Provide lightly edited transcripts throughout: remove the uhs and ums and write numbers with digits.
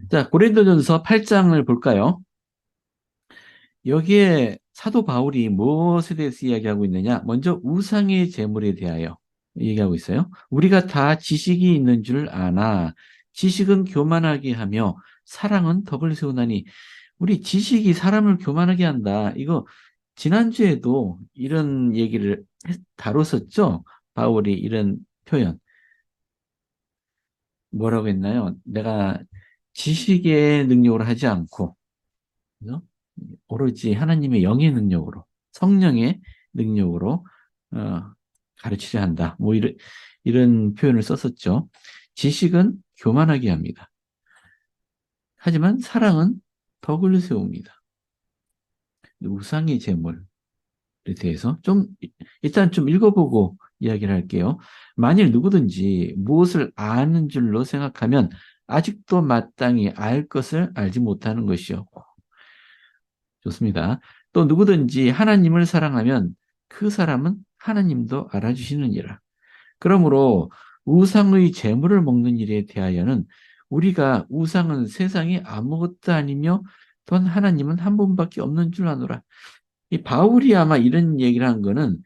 자, 고린도전서 8장을 볼까요? 여기에 사도 바울이 무엇에 대해서 이야기하고 있느냐? 먼저 우상의 제물에 대하여 얘기하고 있어요. 우리가 다 지식이 있는 줄 아나 지식은 교만하게 하며 사랑은 덕을 세우나니 우리 지식이 사람을 교만하게 한다. 이거 지난주에도 이런 얘기를 다뤘었죠? 바울이 이런 표현 뭐라고 했나요? 내가 지식의 능력으로 하지 않고 그죠? 오로지 하나님의 영의 능력으로, 성령의 능력으로 가르치려 한다. 뭐 이런 표현을 썼었죠. 지식은 교만하게 합니다. 하지만 사랑은 덕을 세웁니다. 우상의 제물에 대해서 일단 좀 읽어보고 이야기를 할게요. 만일 누구든지 무엇을 아는 줄로 생각하면 아직도 마땅히 알 것을 알지 못하는 것이요. 좋습니다. 또 누구든지 하나님을 사랑하면 그 사람은 하나님도 알아주시느니라. 그러므로 우상의 재물을 먹는 일에 대하여는 우리가 우상은 세상에 아무것도 아니며 또한 하나님은 한 분밖에 없는 줄 아노라. 이 바울이 아마 이런 얘기를 한 거는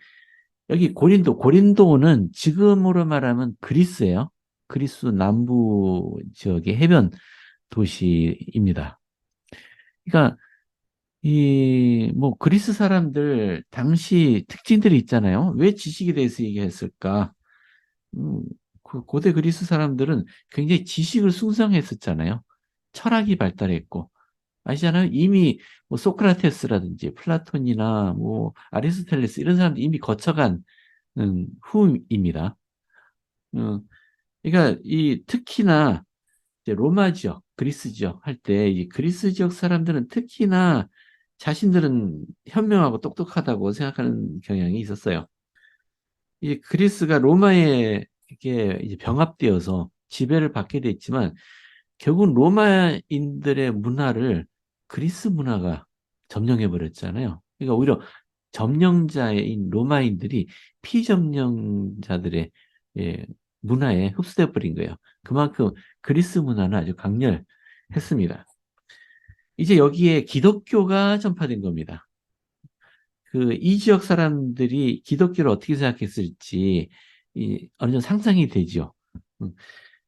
여기 고린도는 지금으로 말하면 그리스예요. 그리스 남부 지역의 해변 도시입니다. 그러니까 뭐, 그리스 사람들, 당시 특징들이 있잖아요. 왜 지식에 대해서 얘기했을까? 음, 그 고대 그리스 사람들은 굉장히 지식을 숭상했었잖아요. 철학이 발달했고. 아시잖아요? 이미 뭐 소크라테스라든지 플라톤이나 뭐 아리스토텔레스 이런 사람들 이미 거쳐간 후입니다. 어, 그러니까 특히나 이제 로마 지역, 그리스 지역 할 때 이 그리스 지역 사람들은 특히나 자신들은 현명하고 똑똑하다고 생각하는 경향이 있었어요. 이 그리스가 로마에 이렇게 이제 병합되어서 지배를 받게 됐지만 결국 로마인들의 문화를 그리스 문화가 점령해 버렸잖아요. 그러니까 오히려 점령자인 로마인들이 피점령자들의 예, 문화에 흡수돼 버린 거예요. 그만큼 그리스 문화는 아주 강렬했습니다. 이제 여기에 기독교가 전파된 겁니다. 이 지역 사람들이 기독교를 어떻게 생각했을지 어느 정도 상상이 되죠. 음.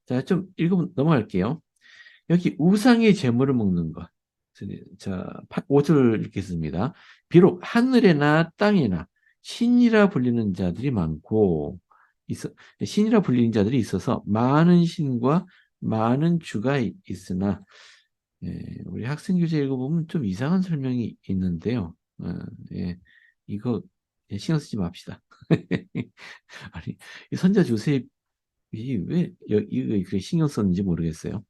자, 좀 읽어 넘어갈게요. 여기 우상의 제물을 먹는 것. 자, 5절 읽겠습니다. 비록 하늘에나 땅에나 신이라 불리는 자들이 많고, 신이라 불리는 자들이 있어서 많은 신과 많은 주가 있으나, 우리 학생 교재 읽어보면 좀 이상한 설명이 있는데요. 예, 이거 신경 쓰지 맙시다. 아니, 이 선자 조셉이 왜 이거 그렇게 신경 썼는지 모르겠어요.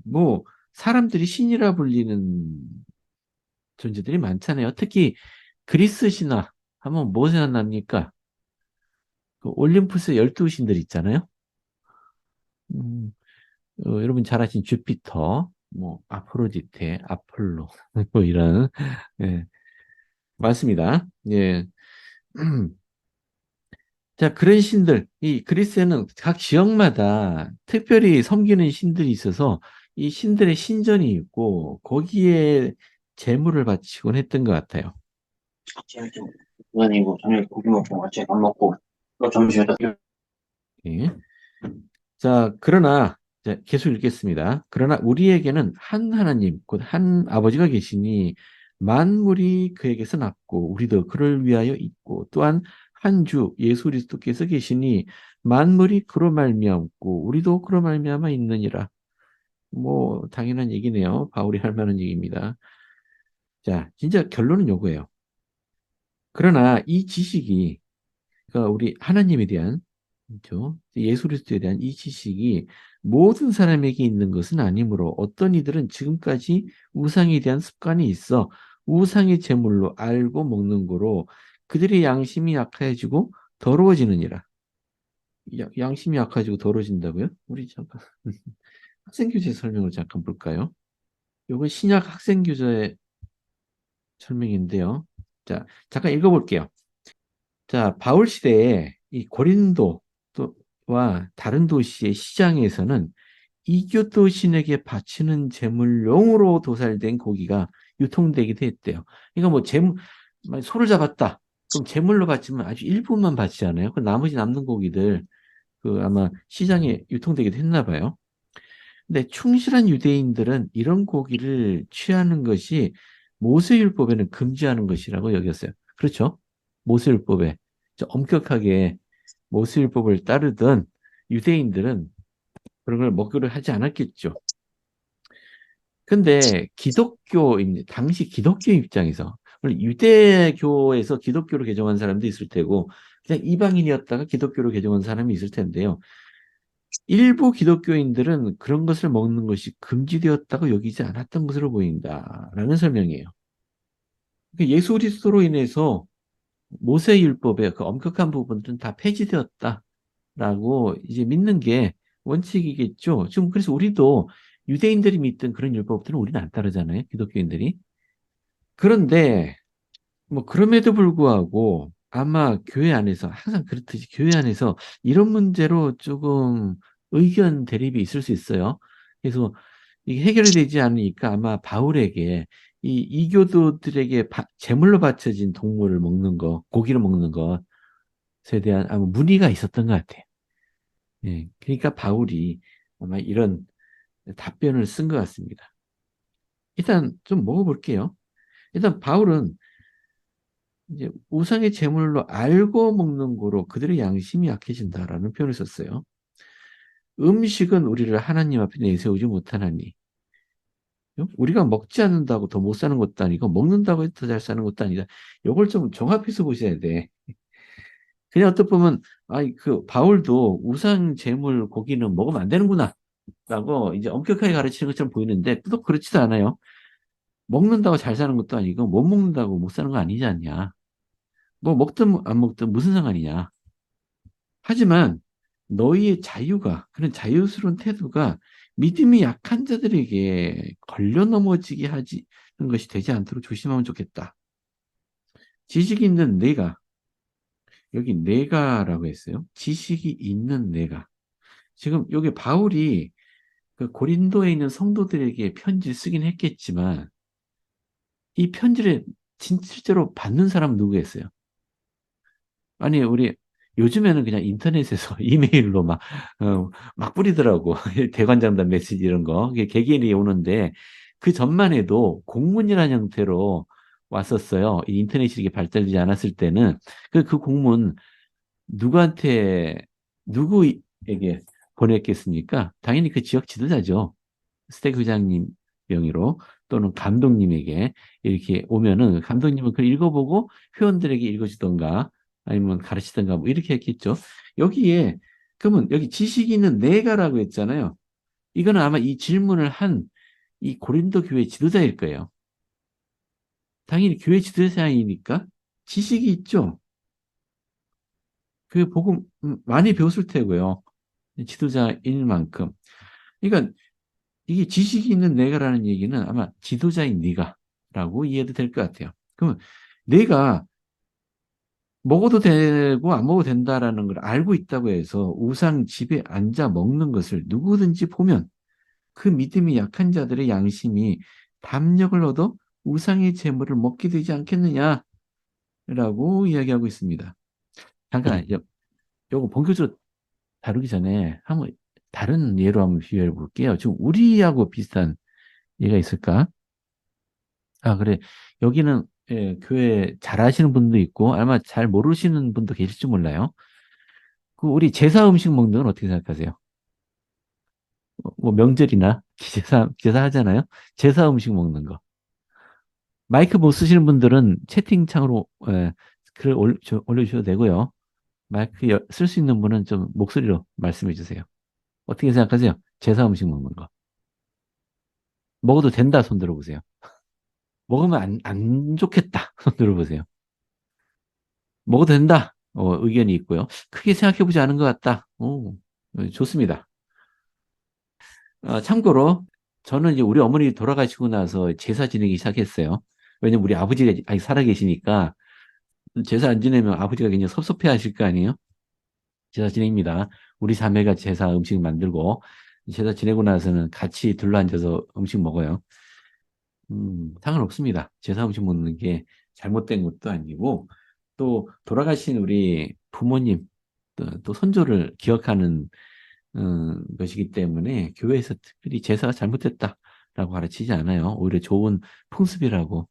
뭐 사람들이 신이라 불리는 존재들이 많잖아요. 특히 그리스 신화 하면 뭐 생각납니까? 그 올림푸스 12신들 있잖아요. 음, 여러분 잘 아신 주피터, 뭐 아프로디테, 아폴로 뭐 이런 예, 맞습니다. 예. 자, 그런 신들, 이 그리스에는 각 지역마다 특별히 섬기는 신들이 있어서 이 신들의 신전이 있고 거기에 제물을 바치곤 했던 것 같아요. 지금 아니고 저녁에 고기 먹고 같이 밥 먹고 또 점심에다 예. 자, 그러나 자, 계속 읽겠습니다. 그러나 우리에게는 한 하나님, 곧 한 아버지가 계시니 만물이 그에게서 났고 우리도 그를 위하여 있고 또한 한 주 예수 그리스도께서 계시니 만물이 그로 말미암고 우리도 그로 말미암아 있느니라. 뭐 당연한 얘기네요. 바울이 할 만한 얘기입니다. 자, 진짜 결론은 요거예요. 그러나 이 지식이 그러니까 우리 하나님에 대한 그렇죠? 예수 그리스도에 대한 이 지식이 모든 사람에게 있는 것은 아니므로 어떤 이들은 지금까지 우상에 대한 습관이 있어 우상의 제물로 알고 먹는 거로 그들의 양심이 약해지고 더러워지느니라. 양심이 약해지고 더러워진다고요? 우리 잠깐 학생교재 설명을 잠깐 볼까요? 이건 신약 학생교재 설명인데요. 자, 잠깐 읽어볼게요. 자, 바울 시대에 이 고린도와 다른 도시의 시장에서는 이교도 신에게 바치는 제물용으로 도살된 고기가 유통되기도 했대요. 그러니까 뭐 소를 잡았다. 그럼 제물로 바치면 아주 일부만 바치잖아요. 그 나머지 남는 고기들 그 아마 시장에 유통되기도 했나 봐요. 근데 충실한 유대인들은 이런 고기를 취하는 것이 모세율법에는 금지하는 것이라고 여겼어요. 그렇죠? 모세율법에 엄격하게 모세율법을 따르던 유대인들은 그런 걸 먹으려 하지 않았겠죠. 근데 당시 기독교 입장에서, 원래 유대교에서 기독교로 개종한 사람도 있을 테고, 그냥 이방인이었다가 기독교로 개종한 사람이 있을 텐데요. 일부 기독교인들은 그런 것을 먹는 것이 금지되었다고 여기지 않았던 것으로 보인다라는 설명이에요. 그러니까 예수 그리스도로 인해서 모세율법의 그 엄격한 부분들은 다 폐지되었다라고 이제 믿는 게 원칙이겠죠. 지금 그래서 우리도 유대인들이 믿던 그런 율법들은 우리는 안 따르잖아요. 기독교인들이. 그런데 뭐 그럼에도 불구하고 아마 교회 안에서 항상 그렇듯이 교회 안에서 이런 문제로 조금 의견 대립이 있을 수 있어요. 그래서 이게 해결이 되지 않으니까 아마 바울에게 이 이교도들에게 제물로 바쳐진 동물을 먹는 거, 고기를 먹는 것에 대한 아마 문의가 있었던 것 같아요. 예, 그러니까 바울이 아마 이런 답변을 쓴 것 같습니다. 일단 좀 먹어볼게요. 일단 바울은 이제 우상의 제물로 알고 먹는 거로 그들의 양심이 약해진다라는 표현을 썼어요. 음식은 우리를 하나님 앞에 내세우지 못하나니 우리가 먹지 않는다고 더 못 사는 것도 아니고 먹는다고 해서 더 잘 사는 것도 아니다. 이걸 좀 종합해서 보셔야 돼. 그냥 어떻게 보면 그 바울도 우상 제물 고기는 먹으면 안 되는구나 라고 이제 엄격하게 가르치는 것처럼 보이는데 또 그렇지도 않아요. 먹는다고 잘 사는 것도 아니고 못 먹는다고 못 사는 거 아니지 않냐. 뭐 먹든 안 먹든 무슨 상관이냐. 하지만 너희의 자유가, 그런 자유스러운 태도가 믿음이 약한 자들에게 걸려 넘어지게 하는 것이 되지 않도록 조심하면 좋겠다. 지식이 있는 내가, 여기 내가라고 했어요. 지식이 있는 내가. 지금 여기 바울이 그 고린도에 있는 성도들에게 편지를 쓰긴 했겠지만 이 편지를 실제로 받는 사람은 누구였어요? 아니, 우리 요즘에는 그냥 인터넷에서 이메일로 막 뿌리더라고. 대관장단 메시지 이런 거. 이게 개개인이 오는데 그 전만 해도 공문이라는 형태로 왔었어요. 이 인터넷이 이렇게 발달되지 않았을 때는 그 공문 누구한테, 누구에게 보냈겠습니까? 당연히 그 지역 지도자죠. 스태그 회장님 명의로 또는 감독님에게 이렇게 오면은 감독님은 그걸 읽어보고 회원들에게 읽어주던가 아니면 가르치던가 뭐 이렇게 했겠죠. 여기에 그러면 여기 지식이 있는 내가라고 했잖아요. 이거는 아마 이 질문을 한 이 고린도 교회 지도자일 거예요. 당연히 교회 지도자이니까 지식이 있죠. 그 복음 많이 배웠을 테고요. 지도자일 만큼. 그러니까 이게 지식이 있는 내가라는 얘기는 아마 지도자인 네가라고 이해도 될 것 같아요. 그러면 내가 먹어도 되고 안 먹어도 된다라는 걸 알고 있다고 해서 우상 집에 앉아 먹는 것을 누구든지 보면 그 믿음이 약한 자들의 양심이 담력을 얻어 우상의 재물을 먹게 되지 않겠느냐라고 이야기하고 있습니다. 잠깐, 요거 본격적으로 다루기 전에 한번 다른 예로 한번 비교해 볼게요. 지금 우리하고 비슷한 예가 있을까? 그래. 여기는 교회 잘 아시는 분도 있고 아마 잘 모르시는 분도 계실지 몰라요. 그 우리 제사 음식 먹는 건 어떻게 생각하세요? 뭐 명절이나 제사 하잖아요. 제사 음식 먹는 거. 마이크 못 쓰시는 분들은 채팅창으로 글을 올려주셔도 되고요. 마이크 쓸 수 있는 분은 좀 목소리로 말씀해 주세요. 어떻게 생각하세요? 제사 음식 먹는 거. 먹어도 된다 손 들어보세요. 먹으면 안 좋겠다 손 들어보세요. 먹어도 된다. 의견이 있고요. 크게 생각해보지 않은 것 같다. 오, 좋습니다. 참고로 저는 이제 우리 어머니 돌아가시고 나서 제사 지내기 시작했어요. 왜냐면 우리 아버지가 아직 살아 계시니까 제사 안 지내면 아버지가 굉장히 섭섭해 하실 거 아니에요? 제사 지냅니다. 우리 자매가 제사 음식 만들고 제사 지내고 나서는 같이 둘러앉아서 음식 먹어요. 상관없습니다. 제사 음식 먹는 게 잘못된 것도 아니고, 또 돌아가신 우리 부모님, 또 선조를 기억하는 것이기 때문에 교회에서 특별히 제사가 잘못됐다라고 가르치지 않아요. 오히려 좋은 풍습이라고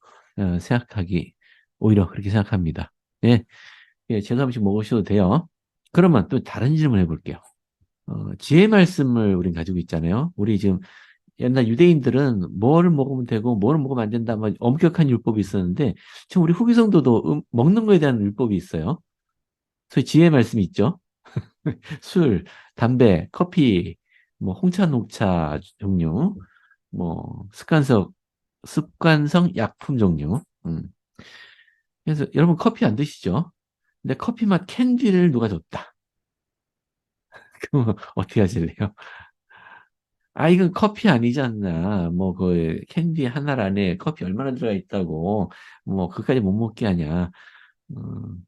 생각하기, 오히려 그렇게 생각합니다. 예, 예, 제사 음식 먹으셔도 돼요. 그러면 또 다른 질문 해볼게요. 지혜 말씀을 우린 가지고 있잖아요. 우리 지금 옛날 유대인들은 뭐를 먹으면 되고 뭐를 먹으면 안 된다, 막 엄격한 율법이 있었는데 지금 우리 후기 성도도 먹는 거에 대한 율법이 있어요. 소위 지혜 말씀이 있죠. 술, 담배, 커피, 뭐 홍차, 녹차 종류, 뭐 습관성 약품 종류. 그래서 여러분 커피 안 드시죠? 근데 커피 맛 캔디를 누가 줬다. 그럼 어떻게 하실래요? 아, 이건 커피 아니잖아. 뭐, 그, 캔디 하나 안에 커피 얼마나 들어가 있다고. 뭐, 그까지 못 먹게 하냐. 어,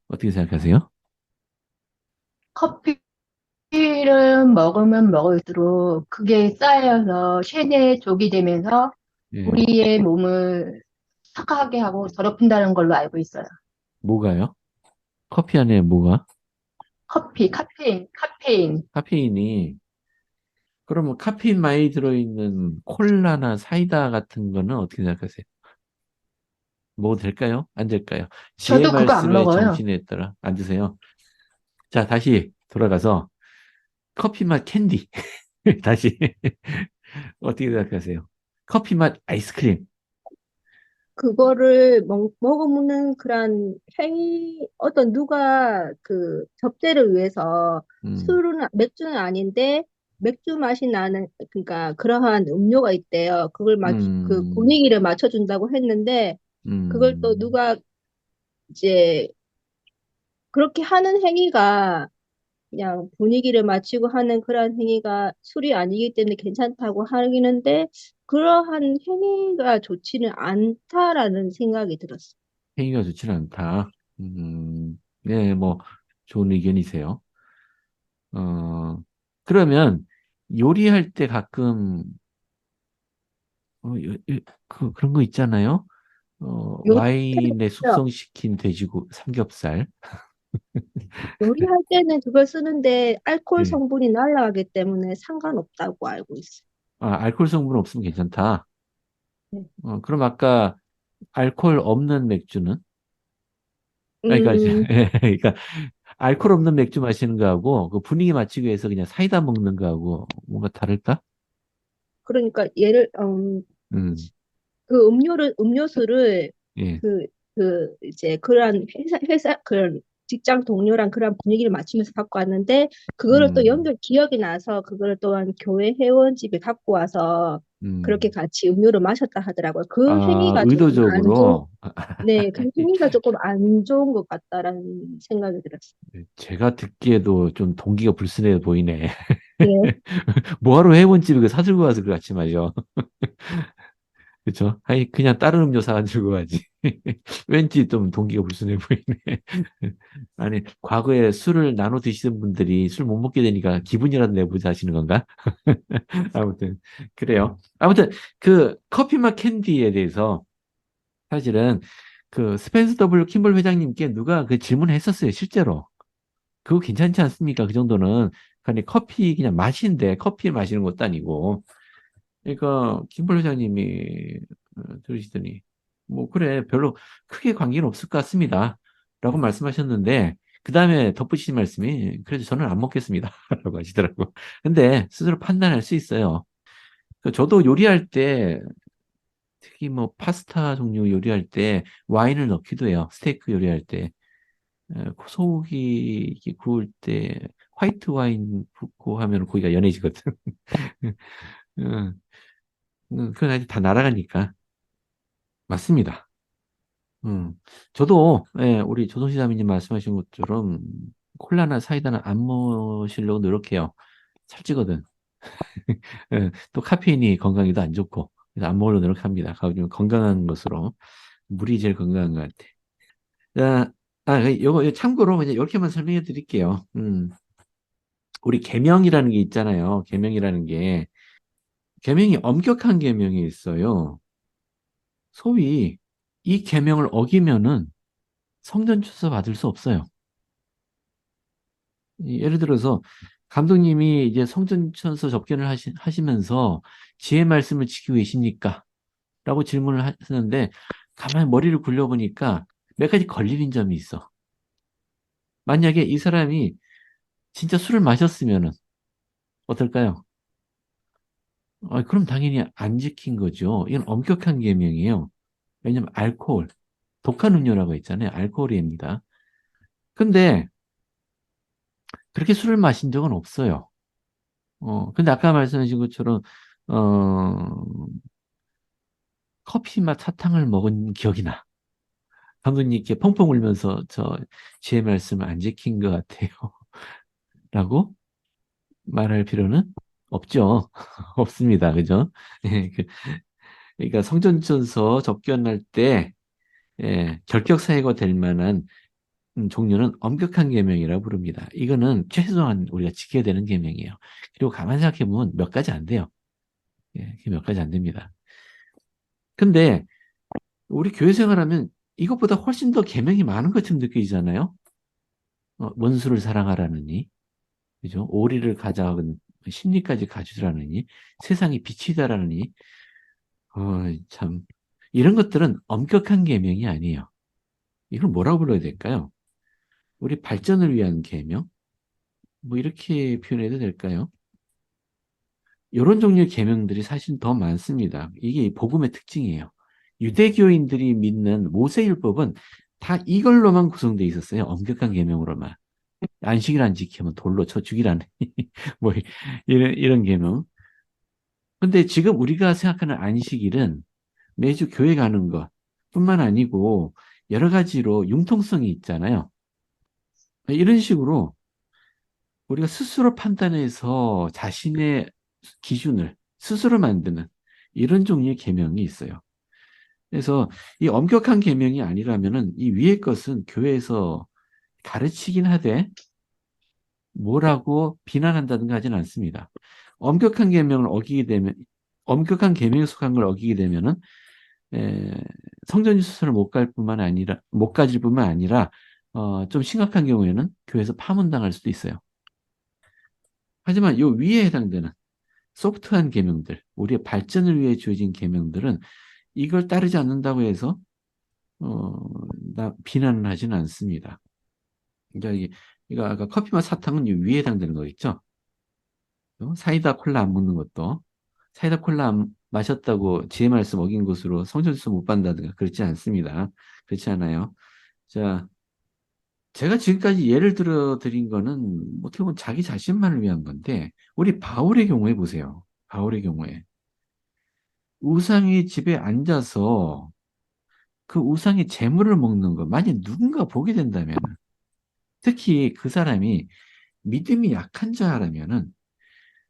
어떻게 생각하세요? 커피를 먹으면 먹을수록 그게 쌓여서 체내에 족이 되면서 예. 우리의 몸을 사하게 하고 더럽힌다는 걸로 알고 있어요. 뭐가요? 커피 안에 뭐가? 커피, 카페인. 카페인이, 그러면 카페인 많이 들어있는 콜라나 사이다 같은 거는 어떻게 생각하세요? 먹어도 될까요? 안 될까요? 지혜 저도 그거 안 말씀의 먹어요. 정신에 따라 안 드세요? 자, 다시 돌아가서 커피 맛 캔디. 다시. 어떻게 생각하세요? 커피 맛 아이스크림. 그거를 먹어보는 그런 행위, 어떤 누가 그 접대를 위해서 음, 술은, 맥주는 아닌데 맥주 맛이 나는, 그러니까 그러한 음료가 있대요. 그 음, 분위기를 맞춰준다고 했는데, 그걸 또 음. 누가 이제 그렇게 하는 행위가 그냥 분위기를 맞추고 하는 그런 행위가 술이 아니기 때문에 괜찮다고 하기는데, 그러한 행위가 좋지는 않다라는 생각이 들었어요. 행위가 좋지는 않다. 네, 뭐, 좋은 의견이세요. 어, 그러면 요리할 때 가끔, 그런 거 있잖아요. 와인에 요리요. 숙성시킨 돼지고, 삼겹살. 요리할 때는 그걸 쓰는데 알코올 예. 성분이 날아가기 때문에 상관없다고 알고 있어요. 아, 알코올 성분 없으면 괜찮다. 네. 그럼 아까 알코올 없는 맥주는? 아, 그러니까, 음, 그러니까 알코올 없는 맥주 마시는 거하고 그 분위기 맞추기 위해서 그냥 사이다 먹는 거하고 뭔가 다를까? 그러니까 음, 그 음료수를 예. 이제 그런 그런 직장 동료랑 그런 분위기를 맞추면서 갖고 왔는데, 그거를 또 음, 기억이 나서 그거를 또한 교회 회원 집에 갖고 와서 그렇게 음. 같이 음료를 마셨다 하더라고요. 그 아, 행위가 조금 안 좋은, 의도적으로. 네, 그 행위가 조금 안 좋은 것 같다라는 생각이 들었어요. 제가 듣기에도 좀 동기가 불순해 보이네. 예. 뭐하러 회원집에 그 사들고 와서 그 같이 마셔. 그쵸? 아니, 그냥 다른 음료 사가지고 가지. 왠지 좀 동기가 불순해 보이네. 아니, 과거에 술을 나눠 드시던 분들이 술 못 먹게 되니까 기분이라도 내보자 하시는 건가? 아무튼, 그래요. 아무튼, 그 커피 맛 캔디에 대해서 사실은 그 스펜서 더블 킴볼 회장님께 누가 그 질문을 했었어요, 실제로. 그거 괜찮지 않습니까? 그 정도는. 아니, 커피 그냥 맛인데, 커피 마시는 것도 아니고. 그러니까 김벌 회장님이 들으시더니 뭐 그래 별로 크게 관계는 없을 것 같습니다. 라고 말씀하셨는데 그 다음에 덧붙이신 말씀이 그래도 저는 안 먹겠습니다. 라고 하시더라고. 근데 스스로 판단할 수 있어요. 저도 요리할 때 특히 뭐 파스타 종류 요리할 때 와인을 넣기도 해요. 스테이크 요리할 때. 소고기 이렇게 구울 때 화이트 와인 붓고 하면 고기가 연해지거든. 음, 그건 아직 다 날아가니까. 맞습니다. 음. 저도, 예, 우리 조성시 자매님 말씀하신 것처럼 콜라나 사이다는 안 마시려고 노력해요. 살찌거든. 예, 또 카페인이 건강에도 안 좋고. 그래서 안 먹으려고 노력합니다. 좀 건강한 것으로. 물이 제일 건강한 것 같아. 자, 요거 참고로 그냥 이렇게만 설명해 드릴게요. 우리 계명이라는 게 있잖아요. 계명이라는 게. 계명이 엄격한 계명이 있어요. 소위 이 계명을 어기면은 성전 추서 받을 수 없어요. 예를 들어서 감독님이 이제 성전천서 접견을 하시면서 지혜 말씀을 지키고 계십니까? 라고 질문을 하시는데 가만히 머리를 굴려보니까 몇 가지 걸리는 점이 있어. 만약에 이 사람이 진짜 술을 마셨으면은 어떨까요? 그럼 당연히 안 지킨 거죠. 이건 엄격한 계명이에요. 왜냐면 알코올, 독한 음료라고 했잖아요. 알코올입니다. 근데 그렇게 술을 마신 적은 없어요. 근데 아까 말씀하신 것처럼 어, 커피 맛 사탕을 먹은 기억이 나. 감독님께 펑펑 울면서 저 제 말씀을 안 지킨 것 같아요. 라고 말할 필요는 없죠. 없습니다. 그죠? 예, 그러니까 성전천서 접견할 때 결격 사유가 될 만한 종류는 엄격한 계명이라고 부릅니다. 이거는 최소한 우리가 지켜야 되는 계명이에요. 그리고 가만히 생각해 보면 몇 가지 안 돼요. 몇 가지 안 됩니다. 근데 우리 교회 생활하면 이것보다 훨씬 더 계명이 많은 것처럼 느껴지잖아요. 원수를 사랑하라느니, 그죠? 오리를 가져가는 심리까지 가주라느니, 세상이 빛이다라느니, 참 이런 것들은 엄격한 계명이 아니에요. 이걸 뭐라고 불러야 될까요? 우리 발전을 위한 계명? 뭐 이렇게 표현해도 될까요? 이런 종류의 계명들이 사실 더 많습니다. 이게 복음의 특징이에요. 유대교인들이 믿는 모세율법은 다 이걸로만 구성되어 있었어요. 엄격한 계명으로만. 안식일 안 지키면 돌로 쳐 죽이라는 뭐 이런 계명. 근데 지금 우리가 생각하는 안식일은 매주 교회 가는 것 뿐만 아니고 여러 가지로 융통성이 있잖아요. 이런 식으로 우리가 스스로 판단해서 자신의 기준을 스스로 만드는 이런 종류의 계명이 있어요. 그래서 이 엄격한 계명이 아니라면은 이 위의 것은 교회에서 가르치긴 하되 뭐라고 비난한다든가 하진 않습니다. 엄격한 계명을 어기게 되면 엄격한 계명에 속한 걸 어기게 되면은 성전 수술을 못 가질 뿐만 아니라 좀 심각한 경우에는 교회에서 파문당할 수도 있어요. 하지만 요 위에 해당되는 소프트한 계명들, 우리의 발전을 위해 주어진 계명들은 이걸 따르지 않는다고 해서 비난을 하지는 않습니다. 그러니까 이거 아까 커피맛 사탕은 이 위에 해당되는 거 있죠? 사이다 콜라 안 먹는 것도 사이다 콜라 안 마셨다고 지혜 말씀 어긴 것으로 성전수 못 받는다든가 그렇지 않습니다. 그렇지 않아요. 자, 제가 지금까지 예를 들어 드린 거는 어떻게 보면 자기 자신만을 위한 건데 우리 바울의 경우에 보세요. 바울의 경우에 우상의 집에 앉아서 그 우상의 재물을 먹는 거 만약 누군가 보게 된다면 특히 그 사람이 믿음이 약한 자라면은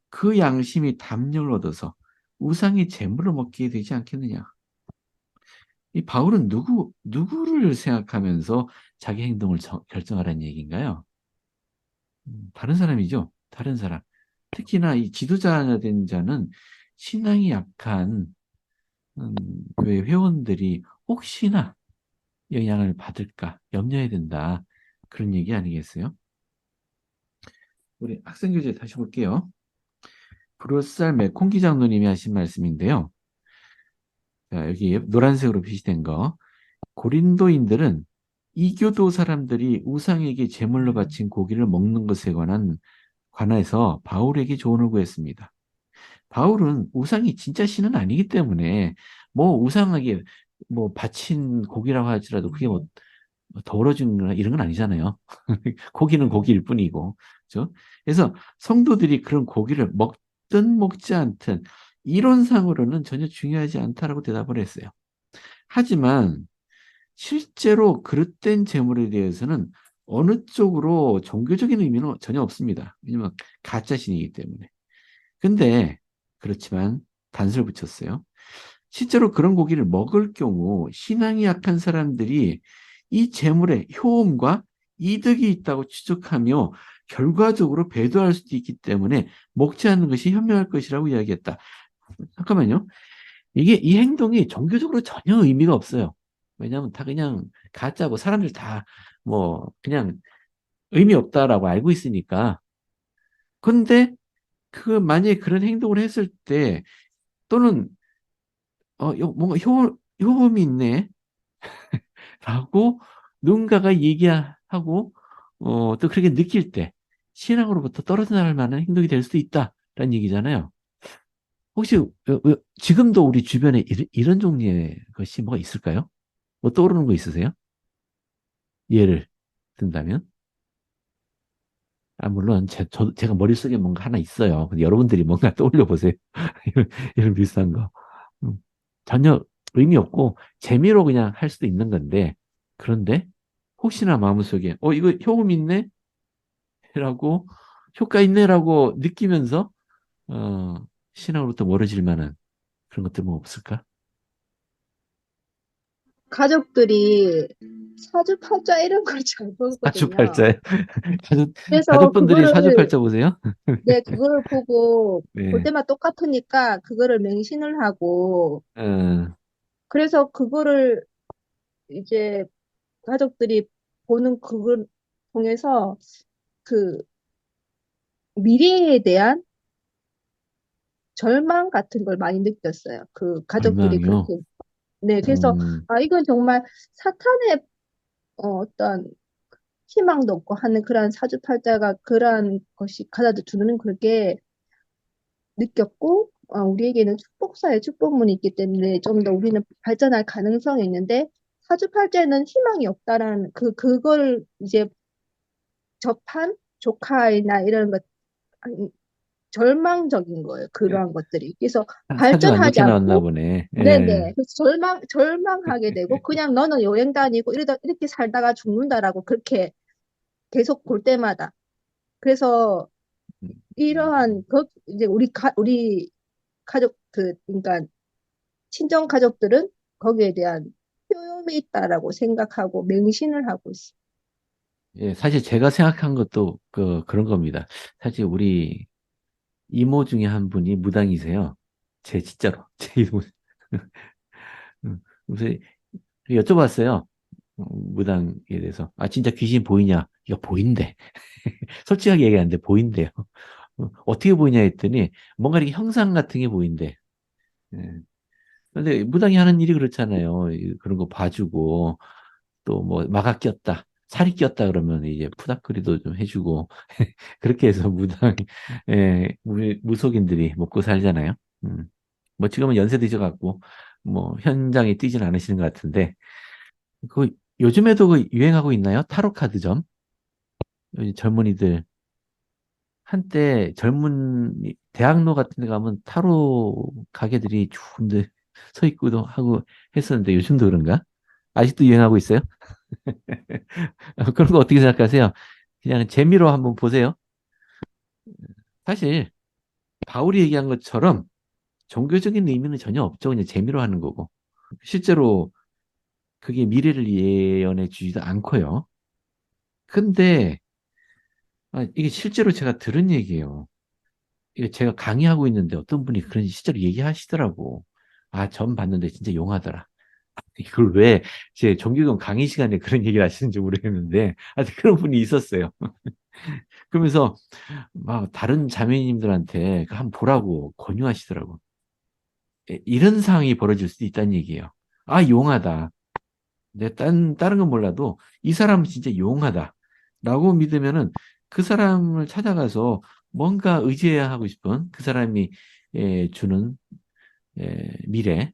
그 양심이 담력을 얻어서 우상의 재물을 먹게 되지 않겠느냐. 이 바울은 누구를 생각하면서 자기 행동을 결정하라는 얘기인가요? 다른 사람이죠. 다른 사람. 특히나 이 지도자 된 자는 신앙이 약한 교회 회원들이 혹시나 영향을 받을까 염려해야 된다. 그런 얘기 아니겠어요? 우리 학생교재 다시 볼게요. 브로살 메콩기 장로님이 하신 말씀인데요. 자, 여기 노란색으로 표시된 거. 고린도인들은 이교도 사람들이 우상에게 제물로 바친 고기를 먹는 것에 관해서 바울에게 조언을 구했습니다. 바울은 우상이 진짜 신은 아니기 때문에 뭐 우상하게 뭐 바친 고기라고 할지라도 그게 뭐 더러워진 거나 이런 건 아니잖아요. 고기는 고기일 뿐이고. 그렇죠? 그래서 성도들이 그런 고기를 먹든 먹지 않든 이론상으로는 전혀 중요하지 않다라고 대답을 했어요. 하지만 실제로 그릇된 재물에 대해서는 어느 쪽으로 종교적인 의미는 전혀 없습니다. 왜냐면 가짜 신이기 때문에. 근데 그렇지만 단서를 붙였어요. 실제로 그런 고기를 먹을 경우 신앙이 약한 사람들이 이 재물에 효험과 이득이 있다고 추측하며 결과적으로 배도할 수도 있기 때문에 먹지 않는 것이 현명할 것이라고 이야기했다. 잠깐만요. 이게 이 행동이 종교적으로 전혀 의미가 없어요. 왜냐하면 다 그냥 가짜고 사람들 다 뭐 그냥 의미 없다라고 알고 있으니까. 근데 그 만약에 그런 행동을 했을 때 또는 뭔가 효험이 있네 라고 누군가가 얘기하고 또 그렇게 느낄 때 신앙으로부터 떨어져 나갈 만한 행동이 될 수도 있다라는 얘기잖아요. 혹시 지금도 우리 주변에 이런 종류의 것이 뭐가 있을까요? 뭐 떠오르는 거 있으세요? 예를 든다면? 물론 제가 머릿속에 뭔가 하나 있어요. 근데 여러분들이 뭔가 떠올려 보세요. 이런 비슷한 거. 음, 전혀 의미 없고 재미로 그냥 할 수도 있는 건데 그런데 혹시나 마음속에 이거 효험 있네? 라고 효과 있네라고 느끼면서 어, 신앙으로부터 멀어질 만한 그런 것들 뭐 없을까? 가족들이 사주팔자 이런 걸 잘 보거든요. 사주팔자에 그래서 가족분들이 그거를 사주팔자 보세요? 네, 그거를 보고 볼 네. 때마다 똑같으니까 그거를 맹신을 하고 어, 그래서 그거를 이제 가족들이 보는 그걸 통해서 그 미래에 대한 절망 같은 걸 많이 느꼈어요. 그 가족들이 절망이요. 그렇게. 네, 그래서 음, 이건 정말 사탄의 어떤 희망도 없고 하는 그러한 사주팔자가 그러한 것이 가져다 주는 그렇게 느꼈고 우리에게는 축복사의 축복문이 있기 때문에 좀 더 우리는 발전할 가능성이 있는데 사주팔자에는 희망이 없다라는 그걸 이제 접한 조카이나 이런 것 아니, 절망적인 거예요. 예, 그러한 것들이. 그래서 사주가 안 발전하지 좋게 나왔나 않고 보네. 예. 네네. 그래서 절망하게 되고 그냥 너는 여행 다니고 이렇게 살다가 죽는다라고 그렇게 계속 볼 때마다. 그래서 이러한 이제 우리 가족 그러니까 친정 가족들은 거기에 대한 효용이 있다라고 생각하고 맹신을 하고 있어요. 예, 사실 제가 생각한 것도 그런 겁니다. 사실 우리 이모 중에 한 분이 무당이세요. 진짜로. 제 이모. 그래서 여쭤봤어요. 무당에 대해서. 진짜 귀신 보이냐? 이거 보인대. 솔직하게 얘기하는데 보인대요. 어떻게 보이냐 했더니 뭔가 이렇게 형상 같은 게 보인대. 예. 근데 무당이 하는 일이 그렇잖아요. 그런 거 봐주고 또 뭐 마가 꼈다. 살이 꼈다 그러면 이제 푸닥거리도 좀 해주고 그렇게 해서 무당 우리 무속인들이 먹고 살잖아요. 음. 뭐 지금은 연세 드셔갖고 뭐 현장에 뛰진 않으시는 것 같은데 그 요즘에도 그 유행하고 있나요? 타로 카드점. 요즘 젊은이들 한때 젊은 대학로 같은 데 가면 타로 가게들이 좋은데 서 있기도 하고 했었는데 요즘도 그런가? 아직도 유행하고 있어요? 그런 거 어떻게 생각하세요? 그냥 재미로 한번 보세요. 사실 바울이 얘기한 것처럼 종교적인 의미는 전혀 없죠. 그냥 재미로 하는 거고. 실제로 그게 미래를 예언해 주지도 않고요. 근데 이게 실제로 제가 들은 얘기예요. 이게 제가 강의하고 있는데 어떤 분이 그런 실제로 얘기하시더라고. 전 봤는데 진짜 용하더라. 이걸 왜 제 종교경 강의 시간에 그런 얘기를 하시는지 모르겠는데 그런 분이 있었어요. 그러면서 막 다른 자매님들한테 한번 보라고 권유하시더라고. 이런 상황이 벌어질 수도 있다는 얘기예요. 용하다. 다른 건 몰라도 이 사람은 진짜 용하다. 라고 믿으면은 그 사람을 찾아가서 뭔가 의지해야 하고 싶은 그 사람이 주는 미래,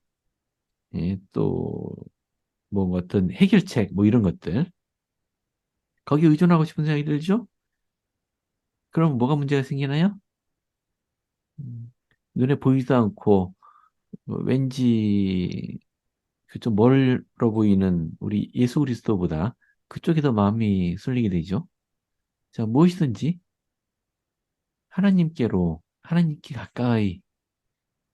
또 뭐 어떤 해결책, 뭐 이런 것들. 거기에 의존하고 싶은 생각이 들죠? 그럼 뭐가 문제가 생기나요? 눈에 보이지도 않고 왠지 그 좀 멀어 보이는 우리 예수 그리스도보다 그쪽에 더 마음이 쏠리게 되죠. 자, 무엇이든지 하나님께 가까이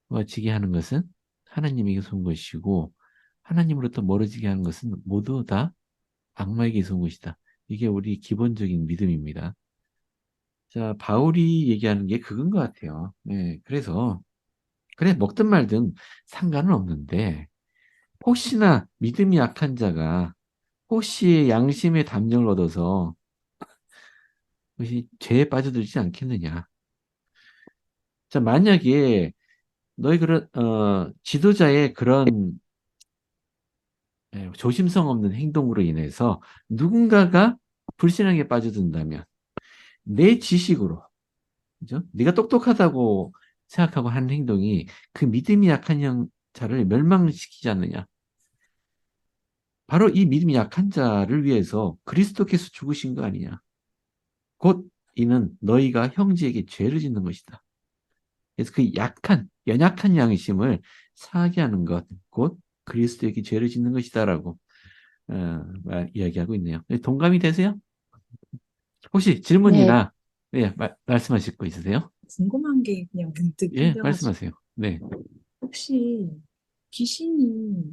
와지게 하는 것은 하나님에게 쏜 것이고, 하나님으로부터 멀어지게 하는 것은 모두 다 악마에게 쏜 것이다. 이게 우리 기본적인 믿음입니다. 자, 바울이 얘기하는 게 그건 것 같아요. 네, 그래서 그래, 먹든 말든 상관은 없는데, 혹시나 믿음이 약한 자가 혹시 양심의 담력을 얻어서 혹시 죄에 빠져들지 않겠느냐. 자, 만약에 너희 그런, 지도자의 그런 조심성 없는 행동으로 인해서 누군가가 불신앙에 빠져든다면 내 지식으로, 그죠? 네가 똑똑하다고 생각하고 하는 행동이 그 믿음이 약한 자를 멸망시키지 않느냐. 바로 이 믿음이 약한 자를 위해서 그리스도께서 죽으신 거 아니냐. 곧 이는 너희가 형제에게 죄를 짓는 것이다. 그래서 그 연약한 양심을 사하게 하는 것, 곧 그리스도에게 죄를 짓는 것이다라고 이야기하고 있네요. 동감이 되세요? 혹시 네. 질문이나 예, 말씀하실 거 있으세요? 궁금한 게 그냥 문득 예, 생겨가지고 말씀하세요. 네. 혹시 귀신이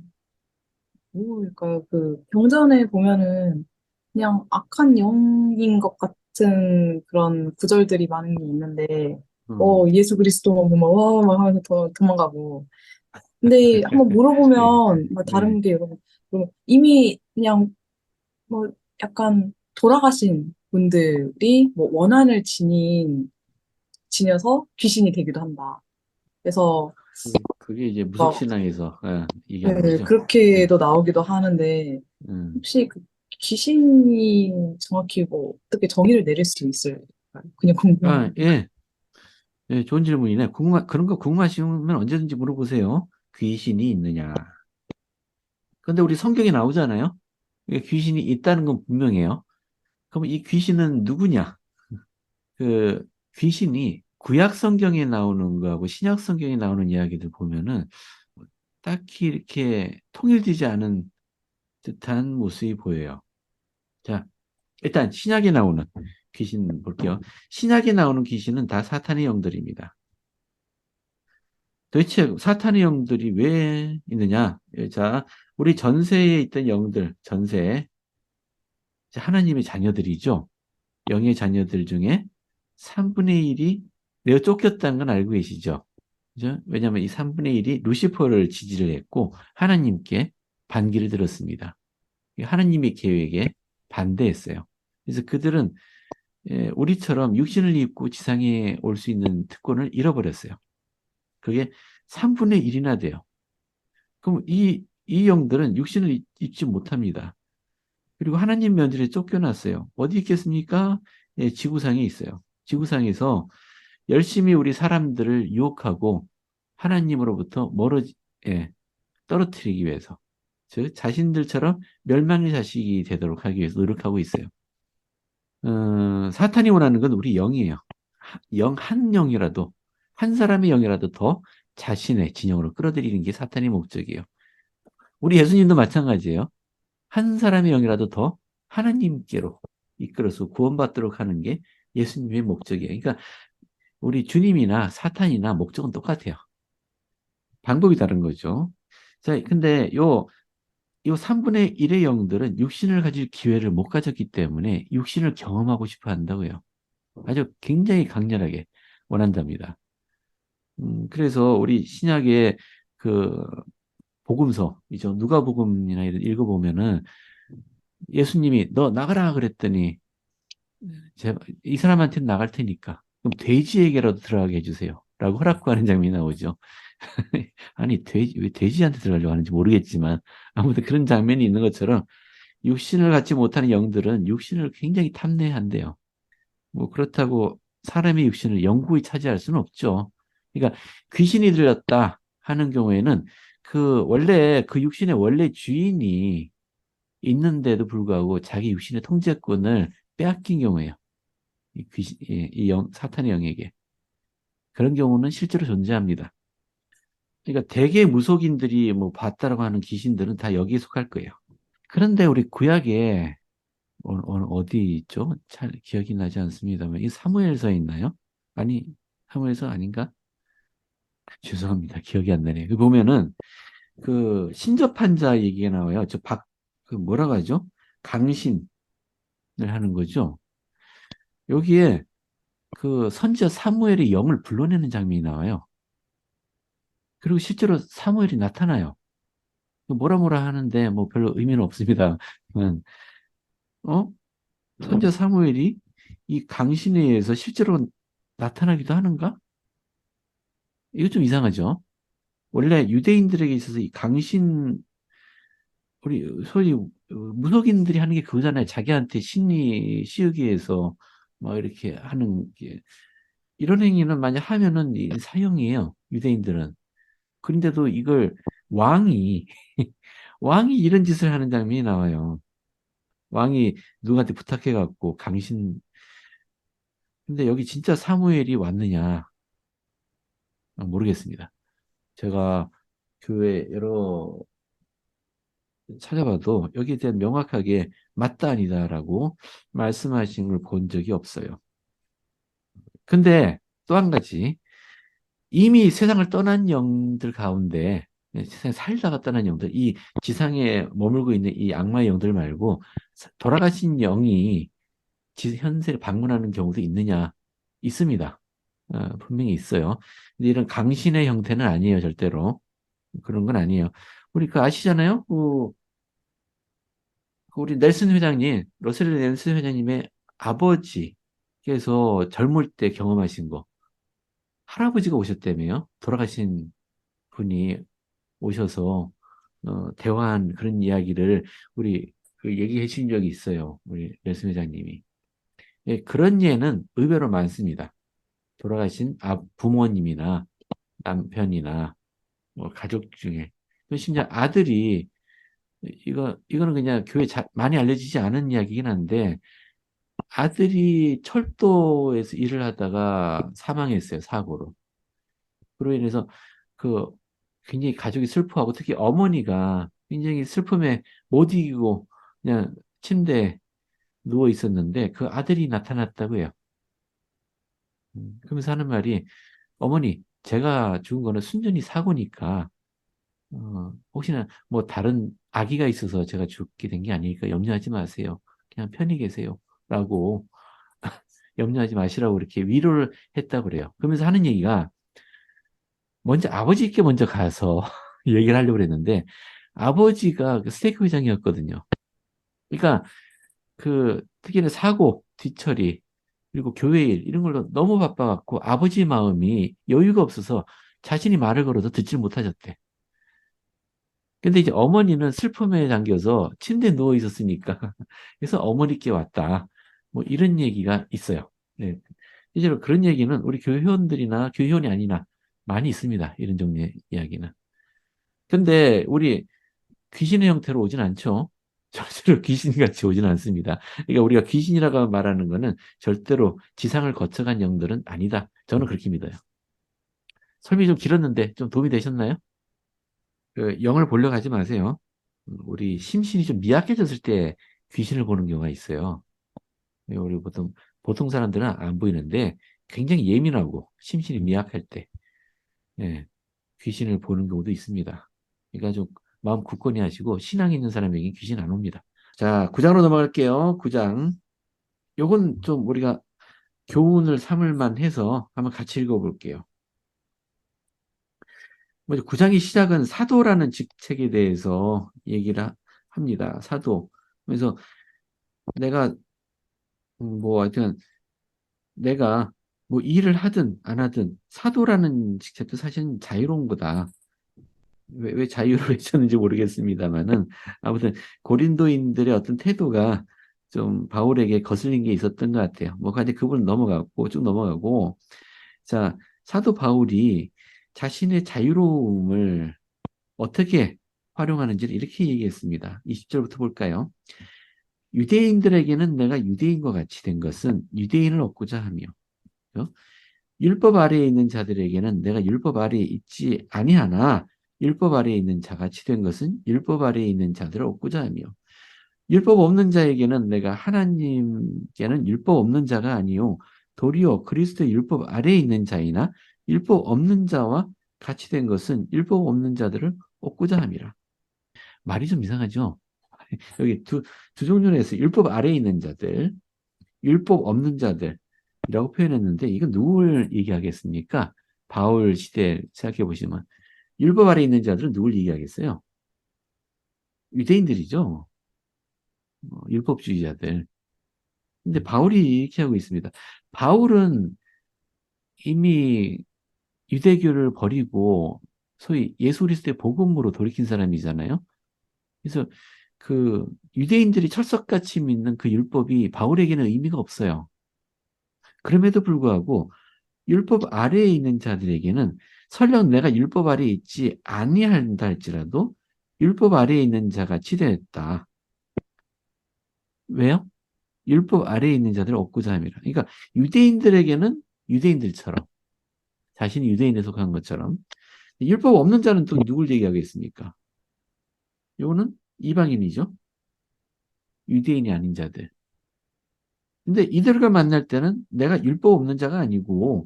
뭐일까요? 그 경전에 보면은 그냥 악한 영인 것 같은 그런 구절들이 많은 게 있는데 예수 그리스도만 보면 와막 하면서 도망가고 근데 한번 네, 물어보면 뭐 네. 다른 게 여러분 이미 그냥 뭐 약간 돌아가신 분들이 뭐 원한을 지녀서 귀신이 되기도 한다. 그래서 그게 이제 막 무속신앙에서 얘기하는 네, 거죠. 네. 그렇게도 나오기도 하는데 음. 혹시 그 귀신이 정확히 뭐 어떻게 정의를 내릴 수 있을까요? 그냥 궁금해요. 예. 예, 좋은 질문이네. 그런 거 궁금하시면 언제든지 물어보세요. 귀신이 있느냐. 근데 우리 성경에 나오잖아요. 이게 귀신이 있다는 건 분명해요. 그럼 이 귀신은 누구냐? 그 귀신이 구약 성경에 나오는 거하고 신약 성경에 나오는 이야기들 보면은 딱히 이렇게 통일되지 않은 듯한 모습이 보여요. 자, 일단 신약에 나오는 귀신 볼게요. 신약에 나오는 귀신은 다 사탄의 영들입니다. 도대체 사탄의 영들이 왜 있느냐? 자, 우리 전세에 있던 영들, 전세에 하나님의 자녀들이죠. 영의 자녀들 중에 3분의 1이 내가 쫓겼다는 건 알고 계시죠? 그죠? 왜냐하면 이 3분의 1이 루시퍼를 지지를 했고 하나님께 반기를 들었습니다. 하나님의 계획에 반대했어요. 그래서 그들은 우리처럼 육신을 입고 지상에 올 수 있는 특권을 잃어버렸어요. 그게 3분의 1이나 돼요. 그럼 이 영들은 육신을 입지 못합니다. 그리고 하나님 면전에 쫓겨났어요. 어디 있겠습니까? 예, 지구상에 있어요. 지구상에서 열심히 우리 사람들을 유혹하고 하나님으로부터 예, 떨어뜨리기 위해서. 즉, 자신들처럼 멸망의 자식이 되도록 하기 위해서 노력하고 있어요. 사탄이 원하는 건 우리 영이에요. 한 영이라도, 한 사람의 영이라도 더 자신의 진영으로 끌어들이는 게 사탄의 목적이에요. 우리 예수님도 마찬가지예요. 한 사람의 영이라도 더 하나님께로 이끌어서 구원받도록 하는 게 예수님의 목적이에요. 그러니까 우리 주님이나 사탄이나 목적은 똑같아요. 방법이 다른 거죠. 자, 근데 요 3분의 1의 영들은 육신을 가질 기회를 못 가졌기 때문에 육신을 경험하고 싶어 한다고요. 아주 굉장히 강렬하게 원한답니다. 그래서 우리 신약의 그 복음서이죠. 누가복음이나 이런 읽어보면은 예수님이 너 나가라 그랬더니 이 사람한테는 나갈 테니까 그럼 돼지에게라도 들어가게 해주세요. 라고 허락구하는 장면이 나오죠. 아니 왜 돼지한테 들어가려고 하는지 모르겠지만 아무튼 그런 장면이 있는 것처럼 육신을 갖지 못하는 영들은 육신을 굉장히 탐내한대요. 뭐 그렇다고 사람의 육신을 영구히 차지할 수는 없죠. 그러니까 귀신이 들렸다 하는 경우에는 원래 그 육신의 원래 주인이 있는데도 불구하고 자기 육신의 통제권을 빼앗긴 경우예요. 사탄의 영에게. 그런 경우는 실제로 존재합니다. 그러니까 대개 무속인들이 뭐 봤다라고 하는 귀신들은 다 여기에 속할 거예요. 그런데 우리 구약에 어디 있죠? 잘 기억이 나지 않습니다만 이 사무엘서에 있나요? 아니, 사무엘서 아닌가? 죄송합니다. 기억이 안 나네요. 그 보면은 그 신접한 자 얘기가 나와요. 그 뭐라고 하죠? 강신을 하는 거죠. 여기에 그 선지자 사무엘의 영을 불러내는 장면이 나와요. 그리고 실제로 사무엘이 나타나요. 뭐라 뭐라 하는데 뭐 별로 의미는 없습니다. 어? 선지자 사무엘이 이 강신에 의해서 실제로 나타나기도 하는가? 이거 좀 이상하죠? 원래 유대인들에게 있어서 이 강신, 우리 소위 무속인들이 하는 게 그거잖아요. 자기한테 신이 씌우기 위해서 막 이렇게 하는 게. 이런 행위는 만약 하면은 이 사형이에요. 유대인들은. 그런데도 이걸 왕이 왕이 이런 짓을 하는 장면이 나와요. 왕이 누구한테 부탁해갖고 강신. 근데 여기 진짜 사무엘이 왔느냐? 모르겠습니다. 제가 교회 여러 찾아봐도 여기에 대한 명확하게 맞다 아니다라고 말씀하신 걸 본 적이 없어요. 근데 또 한 가지, 이미 세상을 떠난 영들 가운데, 세상에 살다가 떠난 영들, 이 지상에 머물고 있는 이 악마의 영들 말고 돌아가신 영이 현세를 방문하는 경우도 있느냐? 있습니다. 분명히 있어요. 근데 이런 강신의 형태는 아니에요, 절대로. 그런 건 아니에요. 우리 그 아시잖아요? 그 우리 넬슨 회장님, 러셀 넬슨 회장님의 아버지께서 젊을 때 경험하신 거. 할아버지가 오셨다며요? 돌아가신 분이 오셔서 대화한 그런 이야기를 우리 그 얘기해 주신 적이 있어요. 우리 넬슨 회장님이. 예, 그런 예는 의외로 많습니다. 돌아가신 부모님이나 남편이나 뭐 가족 중에. 또 심지어 아들이 이거는 그냥 교회 많이 알려지지 않은 이야기긴 한데 아들이 철도에서 일을 하다가 사망했어요, 사고로. 그로 인해서 그 굉장히 가족이 슬퍼하고 특히 어머니가 굉장히 슬픔에 못 이기고 그냥 침대에 누워 있었는데 그 아들이 나타났다고 해요. 그러면서 하는 말이 어머니, 제가 죽은 거는 순전히 사고니까 혹시나 뭐 다른 악의가 있어서 제가 죽게 된 게 아니니까 염려하지 마세요. 그냥 편히 계세요. 라고 염려하지 마시라고 이렇게 위로를 했다고 그래요. 그러면서 하는 얘기가 먼저 아버지께 먼저 가서 얘기를 하려고 그랬는데 아버지가 그 스테이크 회장이었거든요. 그러니까 그 특히나 사고, 뒤처리, 그리고 교회 일 이런 걸로 너무 바빠갖고 아버지 마음이 여유가 없어서 자신이 말을 걸어도 듣지 못하셨대. 근데 이제 어머니는 슬픔에 잠겨서 침대에 누워 있었으니까 그래서 어머니께 왔다. 뭐 이런 얘기가 있어요. 네. 실제로 그런 얘기는 우리 교회 회원들이나 교회 회원이 아니나 많이 있습니다. 이런 종류의 이야기는. 근데 우리 귀신의 형태로 오진 않죠. 절대로 귀신같이 오진 않습니다. 그러니까 우리가 귀신이라고 말하는 거는 절대로 지상을 거쳐간 영들은 아니다. 저는 그렇게 믿어요. 설명이 좀 길었는데 좀 도움이 되셨나요? 그 영을 보려고 하지 마세요. 우리 심신이 좀 미약해졌을 때 귀신을 보는 경우가 있어요. 우리 보통 사람들은 안 보이는데 굉장히 예민하고 심신이 미약할 때 예, 귀신을 보는 경우도 있습니다. 그러니까 좀 마음 굳건히 하시고 신앙 있는 사람에게 귀신 안 옵니다. 자, 9장으로 넘어갈게요. 9장. 요건 좀 우리가 교훈을 삼을 만해서 한번 같이 읽어볼게요. 먼저 9장의 시작은 사도라는 직책에 대해서 얘기를 합니다. 사도. 그래서 내가 뭐 하여튼 내가 뭐 일을 하든 안 하든 사도라는 직책도 사실은 자유로운 거다. 왜 자유를 외쳤는지 모르겠습니다만은 아무튼 고린도인들의 어떤 태도가 좀 바울에게 거슬린 게 있었던 것 같아요. 뭐 근데 그분 넘어갔고 쭉 넘어가고 자 사도 바울이 자신의 자유로움을 어떻게 활용하는지를 이렇게 얘기했습니다. 20절부터 볼까요? 유대인들에게는 내가 유대인과 같이 된 것은 유대인을 얻고자 하며 율법 아래에 있는 자들에게는 내가 율법 아래에 있지 아니하나 율법 아래에 있는 자같이 된 것은 율법 아래에 있는 자들을 얻고자 하며 율법 없는 자에게는 내가 하나님께는 율법 없는 자가 아니요 도리어 그리스도의 율법 아래에 있는 자이나 율법 없는 자와 같이 된 것은 율법 없는 자들을 얻고자 함이라. 말이 좀 이상하죠? 여기 두 종류로 해서 율법 아래에 있는 자들, 율법 없는 자들이라고 표현했는데 이건 누굴 얘기하겠습니까? 바울 시대 생각해 보시면 율법 아래에 있는 자들은 누굴 얘기하겠어요? 유대인들이죠. 율법주의자들. 근데 바울이 이렇게 하고 있습니다. 바울은 이미 유대교를 버리고 소위 예수 그리스도의 복음으로 돌이킨 사람이잖아요. 그래서 그 유대인들이 철석같이 믿는 그 율법이 바울에게는 의미가 없어요. 그럼에도 불구하고 율법 아래에 있는 자들에게는 설령 내가 율법 아래에 있지 아니한다 할지라도 율법 아래에 있는 자가 치대했다. 왜요? 율법 아래에 있는 자들을 얻고자 함이라. 그러니까 유대인들에게는 유대인들처럼 자신이 유대인에 속한 것처럼 율법 없는 자는 또 누굴 얘기하겠습니까? 요거는 이방인이죠. 유대인이 아닌 자들. 근데 이들과 만날 때는 내가 율법 없는 자가 아니고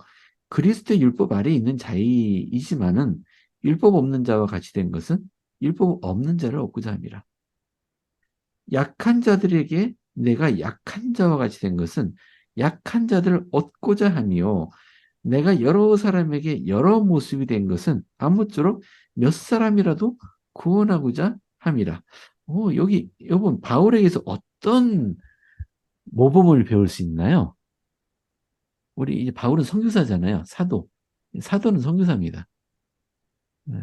그리스도의 율법 아래에 있는 자이지만은 율법 없는 자와 같이 된 것은 율법 없는 자를 얻고자 함이라. 약한 자들에게 내가 약한 자와 같이 된 것은 약한 자들을 얻고자 함이요. 내가 여러 사람에게 여러 모습이 된 것은 아무쪼록 몇 사람이라도 구원하고자 함이라. 여러분, 바울에게서 어떤 모범을 배울 수 있나요? 우리 이제 바울은 선교사잖아요. 사도. 사도는 선교사입니다.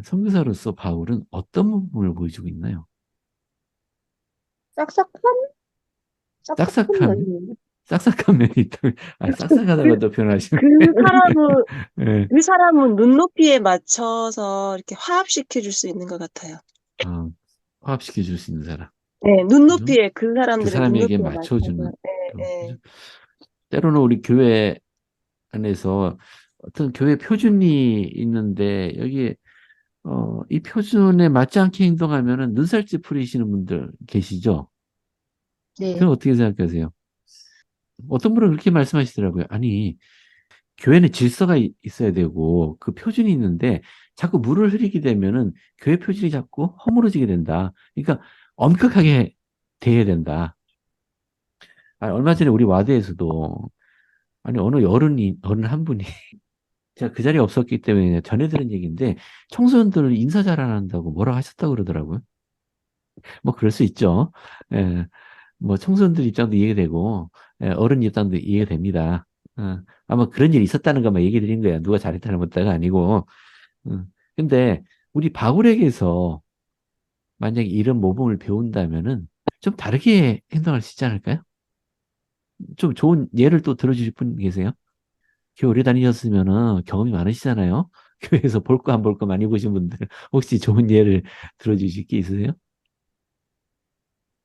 선교사로서 바울은 어떤 모범을 보여주고 있나요? 싹싹한 싹싹함, 면이. 싹싹한 면이 있다. 아, 그, 싹싹하다고 또 표현하시면. 그 사람은, 예. 그 사람은 눈높이에 맞춰서 이렇게 화합시켜 줄 수 있는 것 같아요. 어, 화합시켜 줄 수 있는 사람. 네, 그죠? 눈높이에, 그 그 사람들의 사람에게 눈높이에 맞춰서. 맞춰주는. 네, 그죠? 네. 때로는 우리 교회 안에서 어떤 교회 표준이 있는데, 여기에, 이 표준에 맞지 않게 행동하면은 눈살찌 풀이시는 분들 계시죠? 네. 그건 어떻게 생각하세요? 어떤 분은 그렇게 말씀하시더라고요. 아니, 교회는 질서가 있어야 되고 그 표준이 있는데 자꾸 물을 흐리게 되면은 교회 표준이 자꾸 허물어지게 된다. 그러니까 엄격하게 대해야 된다. 얼마 전에 우리 와드에서도 아니 어른 한 분이 제가 그 자리에 없었기 때문에 전해 들은 얘기인데 청소년들을 인사 잘 안 한다고 뭐라 하셨다고 그러더라고요. 뭐 그럴 수 있죠. 예. 뭐 청소년들 입장도 이해가 되고 어른 입장도 이해가 됩니다. 아마 그런 일이 있었다는 것만 얘기 드린 거야. 누가 잘했다 잘못다가 아니고. 근데 우리 바울에게서 만약에 이런 모범을 배운다면은 좀 다르게 행동할 수 있지 않을까요? 좀 좋은 예를 또 들어주실 분 계세요? 교회 오래 다니셨으면은 경험이 많으시잖아요. 교회에서 볼 거 안 볼 거 많이 보신 분들 혹시 좋은 예를 들어주실 게 있으세요?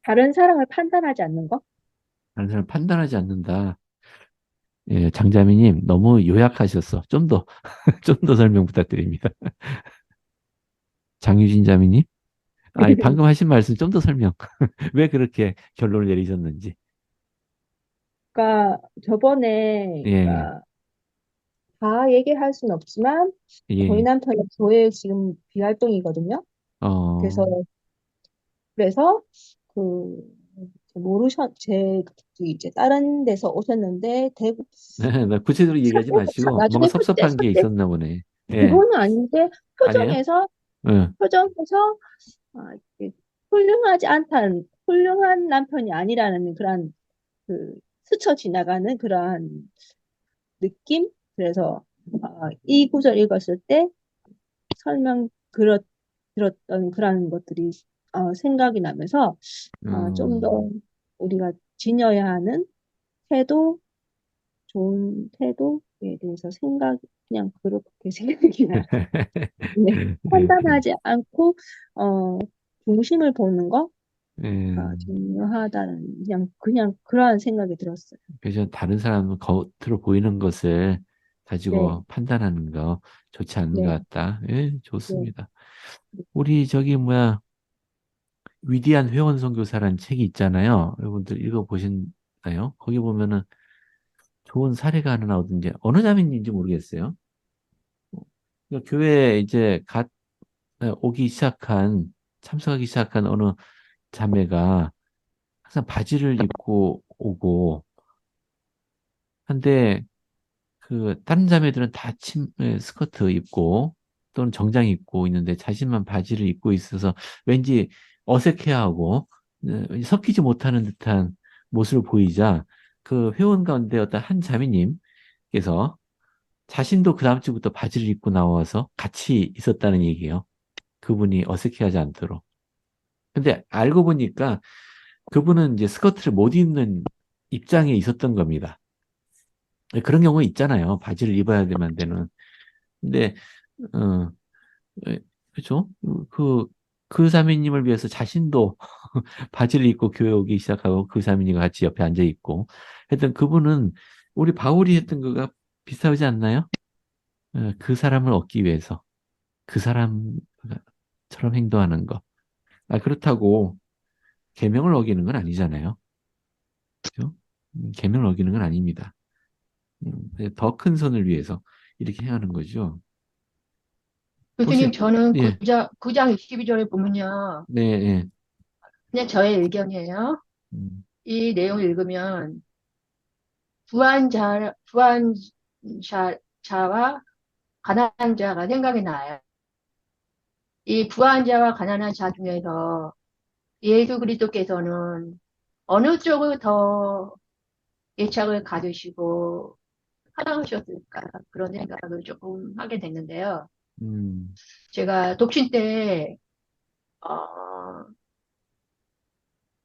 다른 사람을 판단하지 않는 거? 다른 사람 판단하지 않는다. 예, 장자매님 너무 요약하셨어. 좀 더, 좀 더 설명 부탁드립니다. 장유진 자매님? 아니, 방금 하신 말씀 좀 더 설명. 왜 그렇게 결론을 내리셨는지. 그러니까 저번에 예, 그러니까 다 얘기할 수는 없지만 저희 예. 남편이 교회 지금 비활동이거든요. 그래서 어, 그래서 그 제 이제 다른 데서 오셨는데 대구 나 구체적으로 얘기하지 마시고 뭔가 나중에 섭섭한 게 그때 있었나 보네. 예, 그거는 아닌데 아니에요? 표정에서 응. 표정에서 이게 훌륭하지 않다는 훌륭한 남편이 아니라는 그런 그 스쳐 지나가는 그러한 느낌. 그래서 이 구절 읽었을 때 설명 들었던 그런 것들이 생각이 나면서 좀 더 음. 우리가 지녀야 하는 태도, 좋은 태도에 대해서 그냥 그렇게 생각이 나요. 네. 판단하지 않고 어, 중심을 보는 거 음, 중요하다는 그냥 그러한 생각이 들었어요. 그래서 다른 사람 겉으로 보이는 것을 네, 가지고 판단하는 거 좋지 않은 것 네, 같다. 예, 네. 좋습니다. 우리 저기 뭐야 위대한 회원 선교사라는 책이 있잖아요. 여러분들 읽어보셨나요? 거기 보면은 좋은 사례가 하나 나오던데 어느 자매인지 모르겠어요. 그러니까 교회에 이제 오기 시작한 참석하기 시작한 어느 자매가 항상 바지를 입고 오고 한데 그 다른 자매들은 다 스커트 입고 또는 정장 입고 있는데 자신만 바지를 입고 있어서 왠지 어색해하고 섞이지 못하는 듯한 모습을 보이자 그 회원 가운데 어떤 한 자매님께서 자신도 그 다음 주부터 바지를 입고 나와서 같이 있었다는 얘기예요. 그분이 어색해하지 않도록. 근데 알고 보니까 그분은 이제 스커트를 못 입는 입장에 있었던 겁니다. 그런 경우 있잖아요. 바지를 입어야 되만 되는. 근데 어, 그렇죠? 그 사모님을 위해서 자신도 바지를 입고 교회 오기 시작하고 그 사모님과 같이 옆에 앉아 있고 하여튼 그분은 우리 바울이 했던 거가 비슷하지 않나요? 그 사람을 얻기 위해서 그 사람처럼 행동하는 거. 그렇다고 계명을 어기는 건 아니잖아요. 그죠? 계명을 어기는 건 아닙니다. 더 큰 선을 위해서 이렇게 행하는 거죠. 교수님, 혹시 저는 예, 9장 22절에 보면요. 네, 예. 그냥 저의 의견이에요. 음, 이 내용을 읽으면 부한 자와 가난한 자가 생각이 나요. 이 부한 자와 가난한 자 중에서 예수 그리스도께서는 어느 쪽을 더 애착을 가지시고 사랑하셨을까 그런 생각을 조금 하게 됐는데요. 음, 제가 독신 때 어,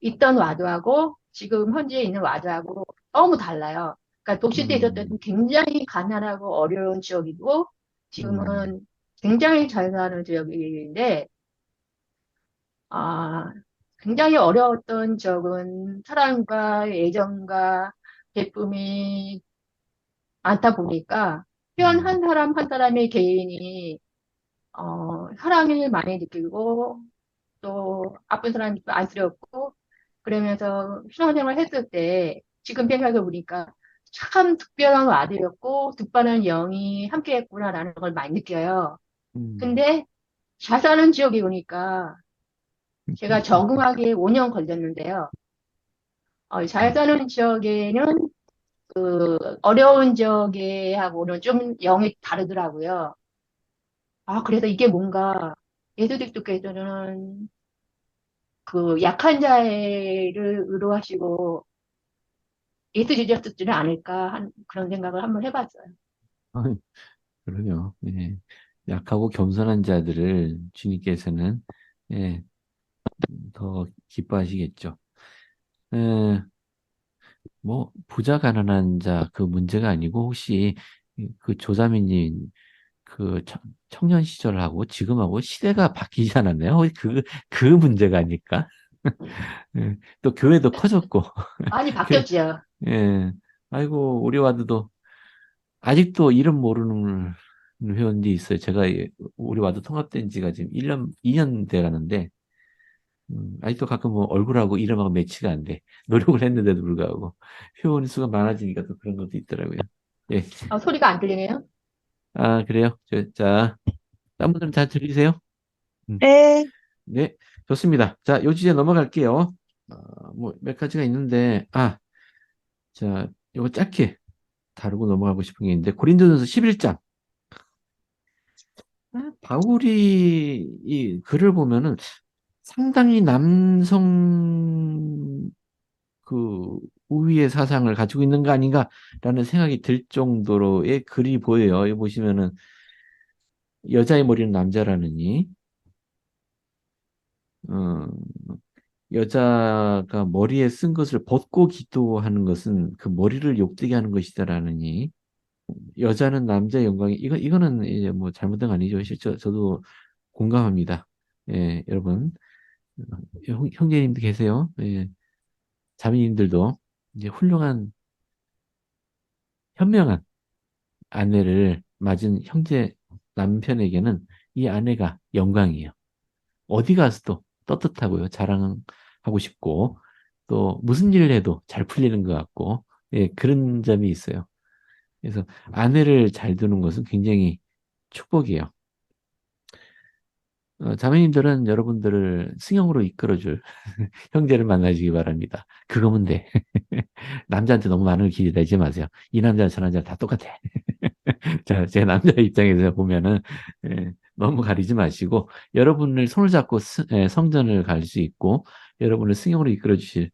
있던 와드하고 지금 현재 있는 와드하고 너무 달라요. 그러니까 독신 때 있었을 때는 음, 굉장히 가난하고 어려운 지역이고 음, 지금은 굉장히 잘 사는 지역인데 아, 굉장히 어려웠던 적은 사랑과 애정과 베품이 많다 보니까 현 음, 한 사람 한 사람의 개인이 사랑을 많이 느끼고 또 아픈 사람도 안쓰럽고 그러면서 신앙생활 했을 때 지금 생각해 보니까 참 특별한 아들이었고 특별한 영이 함께했구나라는 걸 많이 느껴요. 음. 근데 잘 사는 지역에 오니까 제가 적응하기에 5년 걸렸는데요. 잘 사는 지역에는 그 어려운 지역하고는 좀 영이 다르더라고요. 그래서 이게 뭔가 예수님께서는 그 약한 자를 의도하시고 예수주셨지는 않을까 그런 생각을 한번 해봤어요. 아이, 그러요. 예. 약하고 겸손한 자들을 주님께서는 예, 더 기뻐하시겠죠. 에, 뭐 부자 가난한 자 그 문제가 아니고 혹시 그 조자매님 그 청년 시절하고 지금하고 시대가 바뀌지 않았나요? 혹시 그 문제가 아닐까? 예, 또 교회도 커졌고 많이 교- 바뀌었지요. 예, 아이고 우리 와드도 아직도 이름 모르는 회원들이 있어요. 제가 우리 와드 통합된 지가 지금 1년, 2년 돼 가는데, 아직도 가끔 뭐 얼굴하고 이름하고 매치가 안 돼. 노력을 했는데도 불구하고. 회원 수가 많아지니까 또 그런 것도 있더라고요. 예. 소리가 안 들리네요. 그래요. 자, 딴 분들은 잘 들리세요? 음, 네. 네. 좋습니다. 자, 요 주제 넘어갈게요. 뭐 몇 가지가 있는데, 자, 요거 짧게 다루고 넘어가고 싶은 게 있는데, 고린도전서 11장. 바울이 이 글을 보면은 상당히 남성 그 우위의 사상을 가지고 있는 거 아닌가라는 생각이 들 정도로의 글이 보여요. 여기 보시면은 여자의 머리는 남자라느니 어, 여자가 머리에 쓴 것을 벗고 기도하는 것은 그 머리를 욕되게 하는 것이다라느니 여자는 남자의 영광이 이거는 이제 뭐 잘못된 거 아니죠. 실제 저도 공감합니다. 예, 여러분 형제님도 계세요. 예, 자매님들도 이제 훌륭한 현명한 아내를 맞은 형제 남편에게는 이 아내가 영광이에요. 어디 가서도 떳떳하고요. 자랑하고 싶고 또 무슨 일을 해도 잘 풀리는 것 같고 예, 그런 점이 있어요. 그래서 아내를 잘 두는 것은 굉장히 축복이에요. 자매님들은 여러분들을 승용으로 이끌어줄 형제를 만나주기 바랍니다. 그거면 돼. 남자한테 너무 많은 걸 기대하지 마세요. 이 남자 저 남자 다 똑같아. 자, 제 남자 입장에서 보면은 예, 너무 가리지 마시고 여러분을 손을 잡고 성전을 갈 수 있고 여러분을 승용으로 이끌어 주실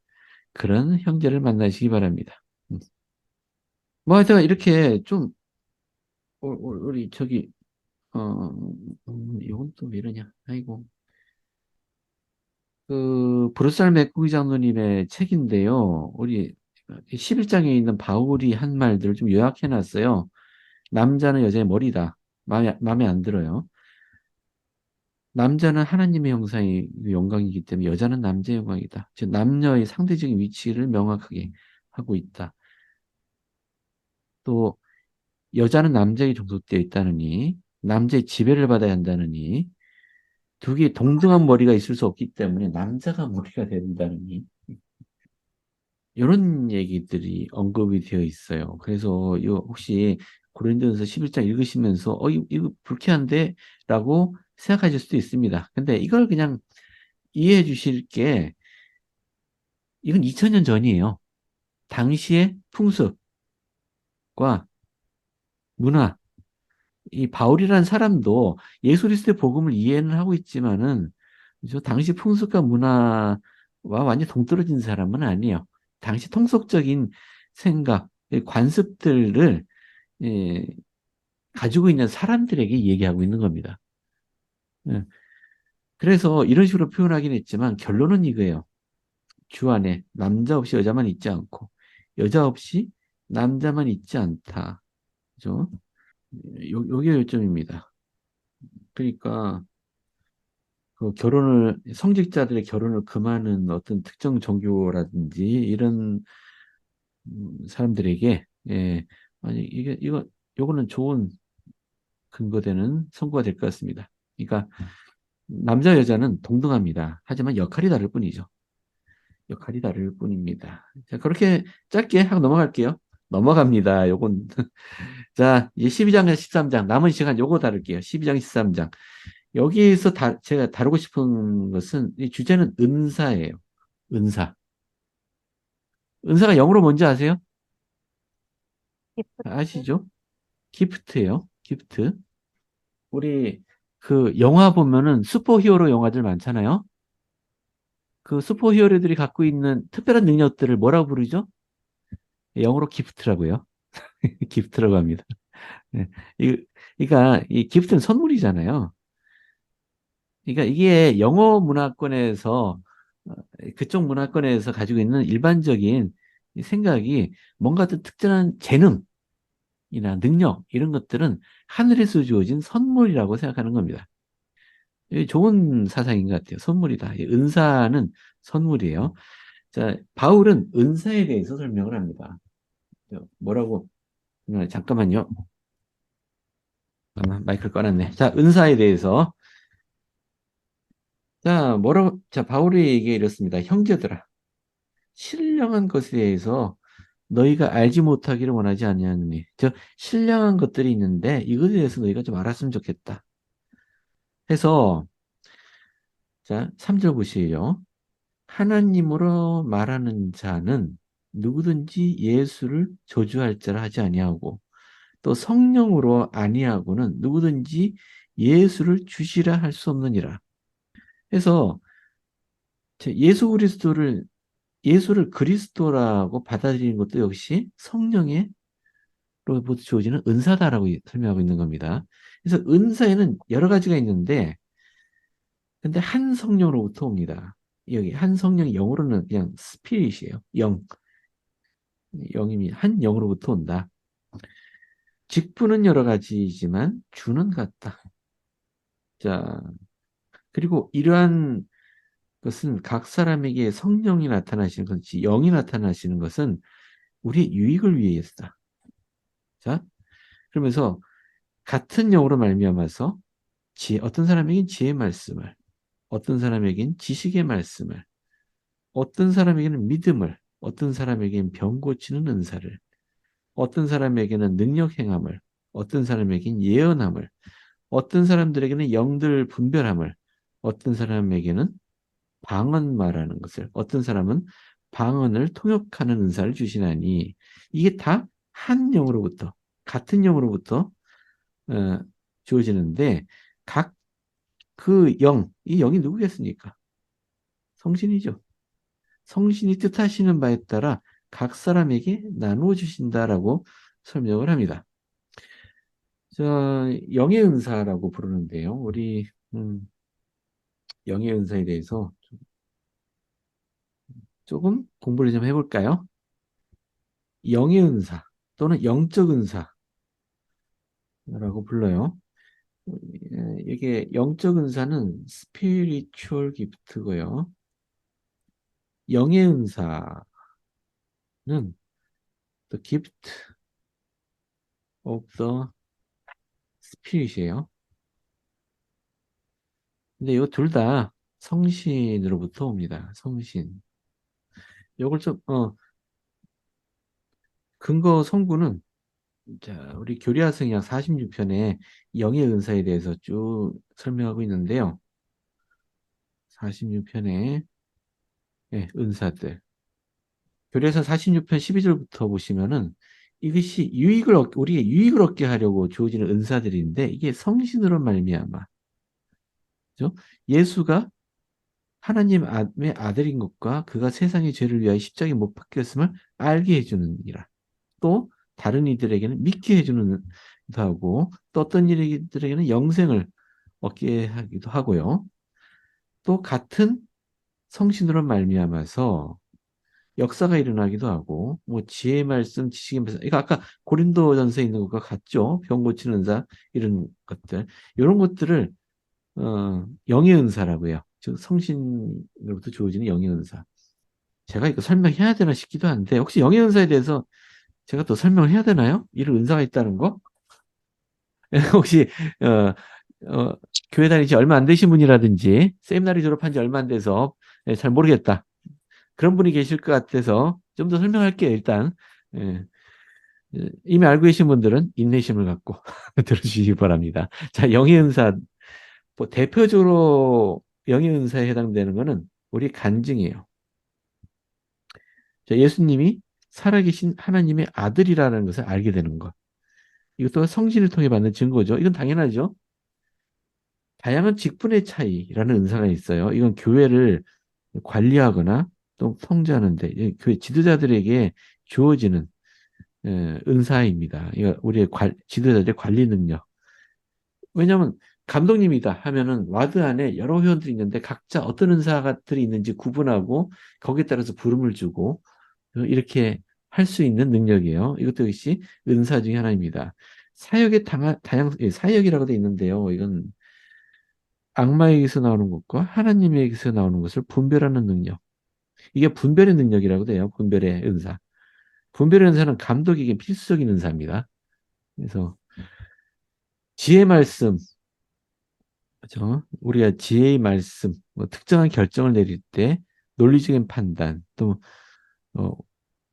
그런 형제를 만나시기 바랍니다. 뭐 하여튼 이렇게 좀 우리 저기 이건 또 왜 이러냐. 아이고. 그 브루살 맥구기 장로님의 책인데요. 우리 11장에 있는 바울이 한 말들을 좀 요약해 놨어요. 남자는 여자의 머리다. 마음에 안 들어요. 남자는 하나님의 형상이 영광이기 때문에 여자는 남자의 영광이다. 즉 남녀의 상대적인 위치를 명확하게 하고 있다. 또 여자는 남자에게 종속되어 있다느니 남자의 지배를 받아야 한다느니 두 개의 동등한 머리가 있을 수 없기 때문에 남자가 머리가 된다느니 이런 얘기들이 언급이 되어 있어요. 그래서 이거 혹시 고린도전서 11장 읽으시면서 이거 불쾌한데? 라고 생각하실 수도 있습니다. 근데 이걸 그냥 이해해 주실 게 이건 2000년 전이에요. 당시의 풍습과 문화, 이 바울이라는 사람도 예수 그리스도의 복음을 이해는 하고 있지만은 저 당시 풍습과 문화와 완전 동떨어진 사람은 아니에요. 당시 통속적인 생각, 관습들을 예, 가지고 있는 사람들에게 얘기하고 있는 겁니다. 예. 그래서 이런 식으로 표현하긴 했지만 결론은 이거예요. 주 안에 남자 없이 여자만 있지 않고 여자 없이 남자만 있지 않다. 그죠? 요게 요점입니다. 그러니까 그 성직자들의 결혼을 금하는 어떤 특정 종교라든지 이런 사람들에게 아니 요거는 좋은 근거되는 선고가 될 것 같습니다. 그러니까 남자 여자는 동등합니다. 하지만 역할이 다를 뿐이죠. 역할이 다를 뿐입니다. 자, 그렇게 짧게 하고 넘어갈게요. 넘어갑니다. 요건 자, 이제 12장에서 13장 남은 시간 요거 다룰게요. 12장, 13장. 여기에서 제가 다루고 싶은 것은 이 주제는 은사예요. 은사. 은사가 영어로 뭔지 아세요? 아시죠? 기프트예요. 기프트. 우리 그 영화 보면은 슈퍼히어로 영화들 많잖아요. 그 슈퍼히어로들이 갖고 있는 특별한 능력들을 뭐라고 부르죠? 영어로 기프트라고요. 기프트라고 합니다. 네. 그러니까 이 기프트는 선물이잖아요. 그러니까 이게 영어 문화권에서 그쪽 문화권에서 가지고 있는 일반적인 이 생각이 뭔가 또 특별한 재능이나 능력 이런 것들은 하늘에서 주어진 선물이라고 생각하는 겁니다. 이게 좋은 사상인 것 같아요. 선물이다. 이 은사는 선물이에요. 자, 바울은 은사에 대해서 설명을 합니다. 뭐라고? 잠깐만요. 마이크를 꺼놨네. 자, 은사에 대해서. 자, 바울의 얘기가 이렇습니다. 형제들아, 신령한 것에 대해서 너희가 알지 못하기를 원하지 아니하노니. 신령한 것들이 있는데 이것에 대해서 너희가 좀 알았으면 좋겠다. 해서 자, 3절 보시죠. 하나님으로 말하는 자는 누구든지 예수를 저주할 자라 하지 아니하고 또 성령으로 아니하고는 누구든지 예수를 주시라 할 수 없느니라. 해서 예수를 그리스도라고 받아들이는 것도 역시 성령의 로부터 주어지는 은사다라고 설명하고 있는 겁니다. 그래서 은사에는 여러 가지가 있는데, 근데 한 성령으로부터 옵니다. 여기 한 성령이 영어로는 그냥 스피릿이에요. 영임이 한 영으로부터 온다. 직분은 여러 가지이지만 주는 같다. 자, 그리고 이러한 것은 각 사람에게 성령이 나타나시는 것이 영이 나타나시는 것은 우리의 유익을 위해서다. 자, 그러면서 같은 영으로 말미암아서 어떤 사람에겐 지혜의 말씀을, 어떤 사람에겐 지식의 말씀을, 어떤 사람에게는 믿음을, 어떤 사람에게는 병 고치는 은사를, 어떤 사람에게는 능력 행함을, 어떤 사람에게는 예언함을, 어떤 사람들에게는 영들 분별함을, 어떤 사람에게는 방언 말하는 것을, 어떤 사람은 방언을 통역하는 은사를 주시나니 이게 다 한 영으로부터 같은 영으로부터 주어지는데 각 그 영, 이 영이 누구겠습니까? 성신이죠. 성신이 뜻하시는 바에 따라 각 사람에게 나누어 주신다라고 설명을 합니다. 영의 은사라고 부르는데요. 우리 영의 은사에 대해서 조금 공부를 좀 해볼까요? 영의 은사 또는 영적 은사라고 불러요. 이게 영적 은사는 spiritual gift고요. 영의 은사는 the gift of the spirit이에요. 근데 이거 둘 다 성신으로부터 옵니다. 성신. 요걸 좀 근거 성구는 자, 우리 교리학성약 46편에 영의 은사에 대해서 쭉 설명하고 있는데요. 46편에 은사들. 교리학성 46편 12절부터 보시면은 이것이 우리의 유익을 얻게 하려고 주어지는 은사들인데 이게 성신으로 말미암아. 그죠? 예수가 하나님의 아들인 것과 그가 세상의 죄를 위하여 십자가에 못 박혔음을 알게 해주는 이라. 또 다른 이들에게는 믿게 해주는 도 하고 또 어떤 이들에게는 영생을 얻게 하기도 하고요. 또 같은 성신으로 말미암아서 역사가 일어나기도 하고 뭐 지혜 말씀 지식의 말씀 이거 아까 고린도전서에 있는 것과 같죠. 병 고치는 은사 이런 것들 이런 것들을 영의 은사라고 해요. 즉 성신으로부터 주어지는 영의 은사. 제가 이거 설명해야 되나 싶기도 한데 혹시 영의 은사에 대해서 제가 또 설명을 해야 되나요? 이런 은사가 있다는 거? 혹시 어, 어, 교회 다닌 지 얼마 안 되신 분이라든지 세미나리 졸업한 지 얼마 안 돼서 잘 모르겠다. 그런 분이 계실 것 같아서 좀 더 설명할게요. 일단 예, 이미 알고 계신 분들은 인내심을 갖고 들어주시기 바랍니다. 자, 영의 은사 뭐 대표적으로 영의 은사에 해당되는 것은 우리 간증이에요. 자, 예수님이 살아계신 하나님의 아들이라는 것을 알게 되는 것. 이것도 성신을 통해 받는 증거죠. 이건 당연하죠. 다양한 직분의 차이라는 은사가 있어요. 이건 교회를 관리하거나 또 통제하는데 교회 지도자들에게 주어지는 은사입니다. 이거 우리의 지도자들의 관리 능력. 왜냐하면 감독님이다 하면은 와드 안에 여러 회원들이 있는데 각자 어떤 은사들이 있는지 구분하고 거기에 따라서 부름을 주고 이렇게 할 수 있는 능력이에요. 이것도 역시 은사 중에 하나입니다. 사역의 사역이라고 돼 있는데요. 이건 악마에게서 나오는 것과 하나님에게서 나오는 것을 분별하는 능력. 이게 분별의 능력이라고 돼요. 분별의 은사. 분별의 은사는 감독에게 필수적인 은사입니다. 그래서 지혜 말씀, 그죠? 우리가 지혜의 말씀, 뭐 특정한 결정을 내릴 때 논리적인 판단, 또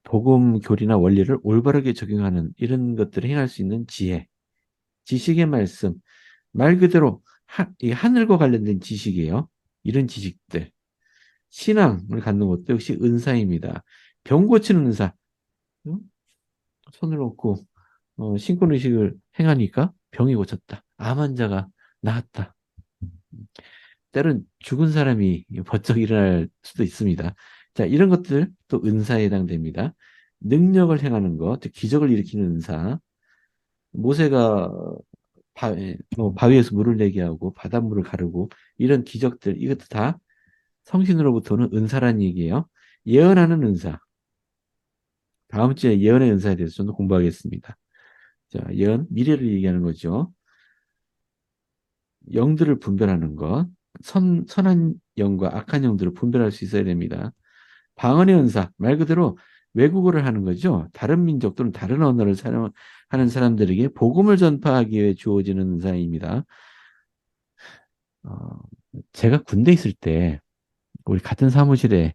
복음 교리나 원리를 올바르게 적용하는 이런 것들을 행할 수 있는 지혜, 지식의 말씀, 말 그대로 이 하늘과 관련된 지식이에요. 이런 지식들. 신앙을 갖는 것도 역시 은사입니다. 병 고치는 은사. 손을 놓고 신권의식을 행하니까 병이 고쳤다. 암 환자가 나았다. 때론 죽은 사람이 번쩍 일어날 수도 있습니다. 자, 이런 것들 또 은사에 해당됩니다. 능력을 행하는 것, 즉 기적을 일으키는 은사. 모세가 바위에서 물을 내게 하고 바닷물을 가르고 이런 기적들 이것도 다 성신으로부터는 은사라는 얘기예요. 예언하는 은사. 다음 주에 예언의 은사에 대해서 좀 더 공부하겠습니다. 자, 예언, 미래를 얘기하는 거죠. 영들을 분별하는 것. 선한 영과 악한 영들을 분별할 수 있어야 됩니다. 방언의 은사, 말 그대로 외국어를 하는 거죠. 다른 민족 또는 다른 언어를 사용하는 사람들에게 복음을 전파하기 위해 주어지는 은사입니다. 제가 군대 있을 때 우리 같은 사무실에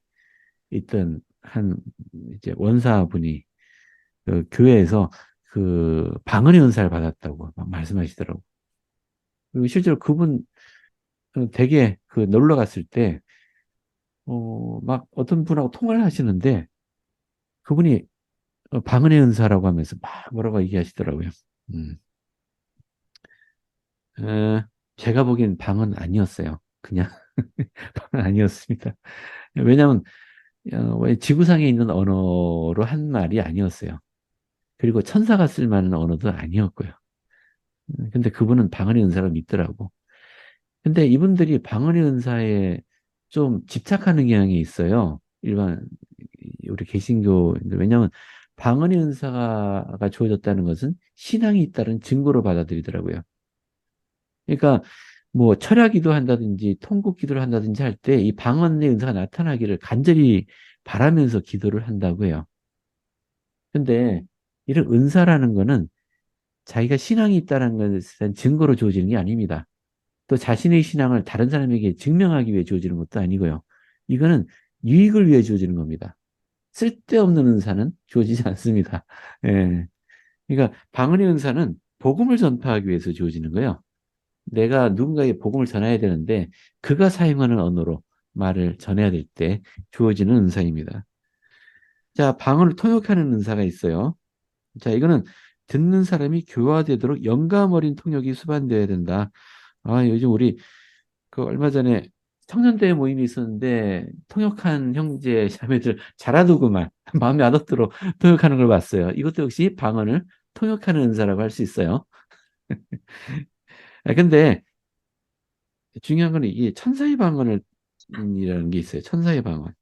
있던 한 이제 원사분이 그 교회에서 그 방언의 은사를 받았다고 막 말씀하시더라고. 그리고 실제로 그분 댁에 그 놀러 갔을 때 막 어떤 분하고 통화를 하시는데 그분이 방언의 은사라고 하면서 막 뭐라고 얘기하시더라고요. 음. 어, 제가 보기엔 방언 아니었어요. 그냥 방언 아니었습니다. 왜냐하면 왜 지구상에 있는 언어로 한 말이 아니었어요. 그리고 천사가 쓸 만한 언어도 아니었고요. 근데 그분은 방언의 은사를 믿더라고. 근데 이분들이 방언의 은사에 좀 집착하는 경향이 있어요. 일반 우리 개신교인들. 왜냐하면 방언의 은사가 주어졌다는 것은 신앙이 있다는 증거로 받아들이더라고요. 그러니까 뭐 철야기도 한다든지 통곡기도를 한다든지 할 때 이 방언의 은사가 나타나기를 간절히 바라면서 기도를 한다고 해요. 근데 이런 은사라는 거는 자기가 신앙이 있다는 것에 대한 증거로 주어지는 게 아닙니다. 또 자신의 신앙을 다른 사람에게 증명하기 위해 주어지는 것도 아니고요. 이거는 유익을 위해 주어지는 겁니다. 쓸데없는 은사는 주어지지 않습니다. 예. 그러니까 방언의 은사는 복음을 전파하기 위해서 주어지는 거예요. 내가 누군가에게 복음을 전해야 되는데 그가 사용하는 언어로 말을 전해야 될 때 주어지는 은사입니다. 자, 방언을 통역하는 은사가 있어요. 자, 이거는 듣는 사람이 교화되도록 영감 어린 통역이 수반되어야 된다. 아, 요즘 우리 그 얼마 전에 청년대회 모임이 있었는데 통역한 형제 자매들 잘하더구만. 마음에 안 들도록 통역하는 걸 봤어요. 이것도 역시 방언을 통역하는 은사라고 할 수 있어요. 근데 중요한 거는 이 천사의 방언을 이라는 게 있어요. 천사의 방언.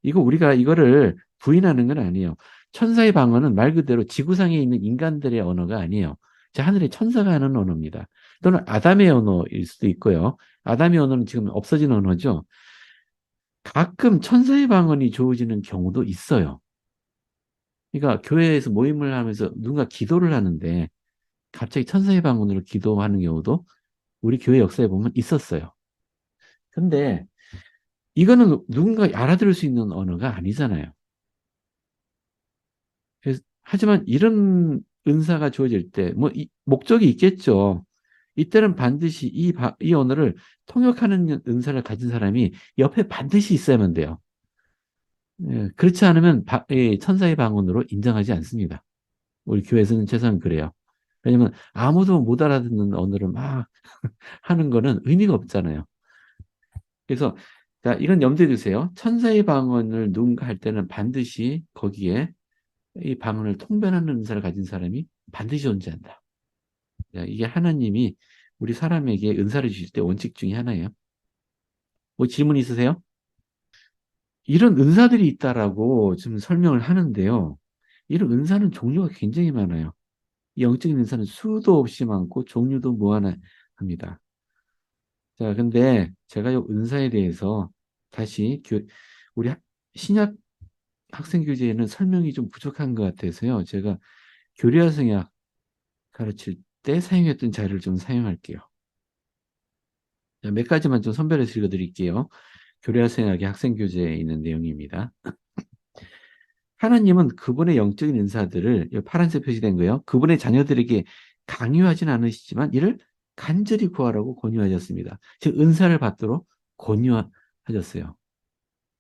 이거 우리가 이거를 부인하는 건 아니에요. 천사의 방언은 말 그대로 지구상에 있는 인간들의 언어가 아니에요. 자, 하늘의 천사가 하는 언어입니다. 또는 아담의 언어일 수도 있고요. 아담의 언어는 지금 없어진 언어죠. 가끔 천사의 방언이 주어지는 경우도 있어요. 그러니까 교회에서 모임을 하면서 누군가 기도를 하는데 갑자기 천사의 방언으로 기도하는 경우도 우리 교회 역사에 보면 있었어요. 근데 이거는 누군가 알아들을 수 있는 언어가 아니잖아요. 하지만 이런 은사가 주어질 때, 뭐, 목적이 있겠죠. 이때는 반드시 이 언어를 통역하는 은사를 가진 사람이 옆에 반드시 있어야만 돼요. 예, 그렇지 않으면 천사의 방언으로 인정하지 않습니다. 우리 교회에서는 최소한 그래요. 왜냐면 아무도 못 알아듣는 언어를 막 하는 거는 의미가 없잖아요. 그래서 자, 이건 염두에 두세요. 천사의 방언을 누군가 할 때는 반드시 거기에 이 방언을 통변하는 은사를 가진 사람이 반드시 존재한다. 자, 이게 하나님이 우리 사람에게 은사를 주실 때 원칙 중에 하나예요. 뭐 질문 있으세요? 이런 은사들이 있다라고 지금 설명을 하는데요. 이런 은사는 종류가 굉장히 많아요. 영적인 은사는 수도 없이 많고 종류도 무한합니다. 자, 근데 제가 이 은사에 대해서 다시 우리 신약 학생 교재에는 설명이 좀 부족한 것 같아서요. 제가 교리화성약 가르칠 때 사용했던 자료를 좀 사용할게요. 자, 몇 가지만 좀 선별해서 읽어드릴게요. 교리화성약의 학생 교재에 있는 내용입니다. 하나님은 그분의 영적인 은사들을 파란색 표시된 거예요. 그분의 자녀들에게 강요하진 않으시지만 이를 간절히 구하라고 권유하셨습니다. 즉 은사를 받도록 권유하셨어요.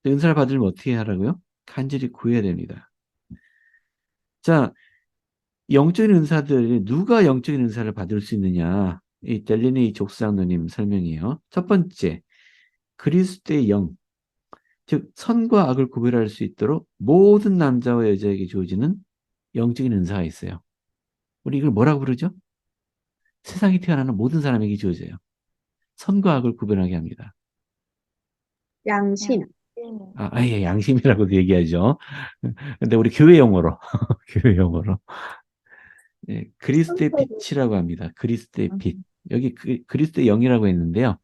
은사를 받으려면 어떻게 하라고요? 간절히 구해야 됩니다. 자, 영적인 은사들 누가 영적인 은사를 받을 수 있느냐? 이 델리니 족상노님 설명이에요. 첫 번째, 그리스도의 영, 즉 선과 악을 구별할 수 있도록 모든 남자와 여자에게 주어지는 영적인 은사가 있어요. 우리 이걸 뭐라고 부르죠? 세상에 태어나는 모든 사람에게 주어져요. 선과 악을 구별하게 합니다. 양심. 예, 양심이라고도 얘기하죠. 근데 우리 교회 용어로, 교회 용어로. 예, 그리스도의 빛이라고 합니다. 그리스도의 빛. 여기 그리스도의 영이라고 했는데요.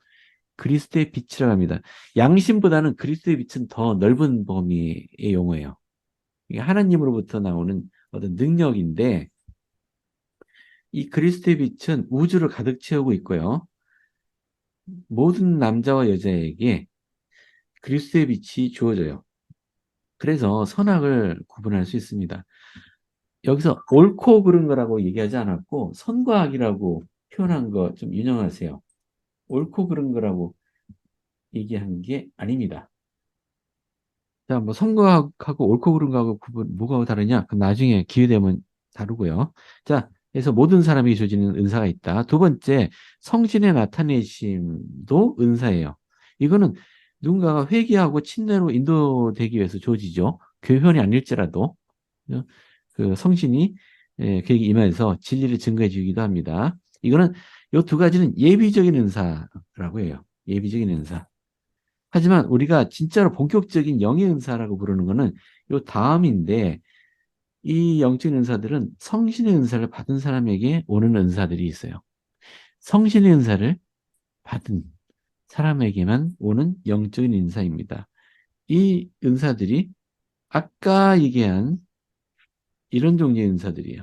그리스도의 빛이라고 합니다. 양심보다는 그리스도의 빛은 더 넓은 범위의 용어예요. 이게 하나님으로부터 나오는 어떤 능력인데 이 그리스도의 빛은 우주를 가득 채우고 있고요. 모든 남자와 여자에게 그리스도의 빛이 주어져요. 그래서 선악을 구분할 수 있습니다. 여기서 옳고 그른 거라고 얘기하지 않았고 선과 악이라고 표현한 거 좀 유념하세요. 옳고 그른 거라고 얘기한 게 아닙니다. 자, 뭐 선과 악하고 옳고 그른 거하고 구분 뭐가 다르냐? 그 나중에 기회 되면 다루고요. 자, 그래서 모든 사람에게 주어지는 은사가 있다. 두 번째, 성신의 나타내심도 은사예요. 이거는 누군가가 회개하고 침례로 인도되기 위해서 주어지죠. 교회원이 아닐지라도 그 성신이 그에게 임하여서 진리를 증거해 주기도 합니다. 이거는 이 두 가지는 예비적인 은사라고 해요. 예비적인 은사. 하지만 우리가 진짜로 본격적인 영의 은사라고 부르는 거는 이 다음인데 이 영적인 은사들은 성신의 은사를 받은 사람에게 오는 은사들이 있어요. 성신의 은사를 받은 사람에게만 오는 영적인 은사입니다. 이 은사들이 아까 얘기한 이런 종류의 은사들이에요.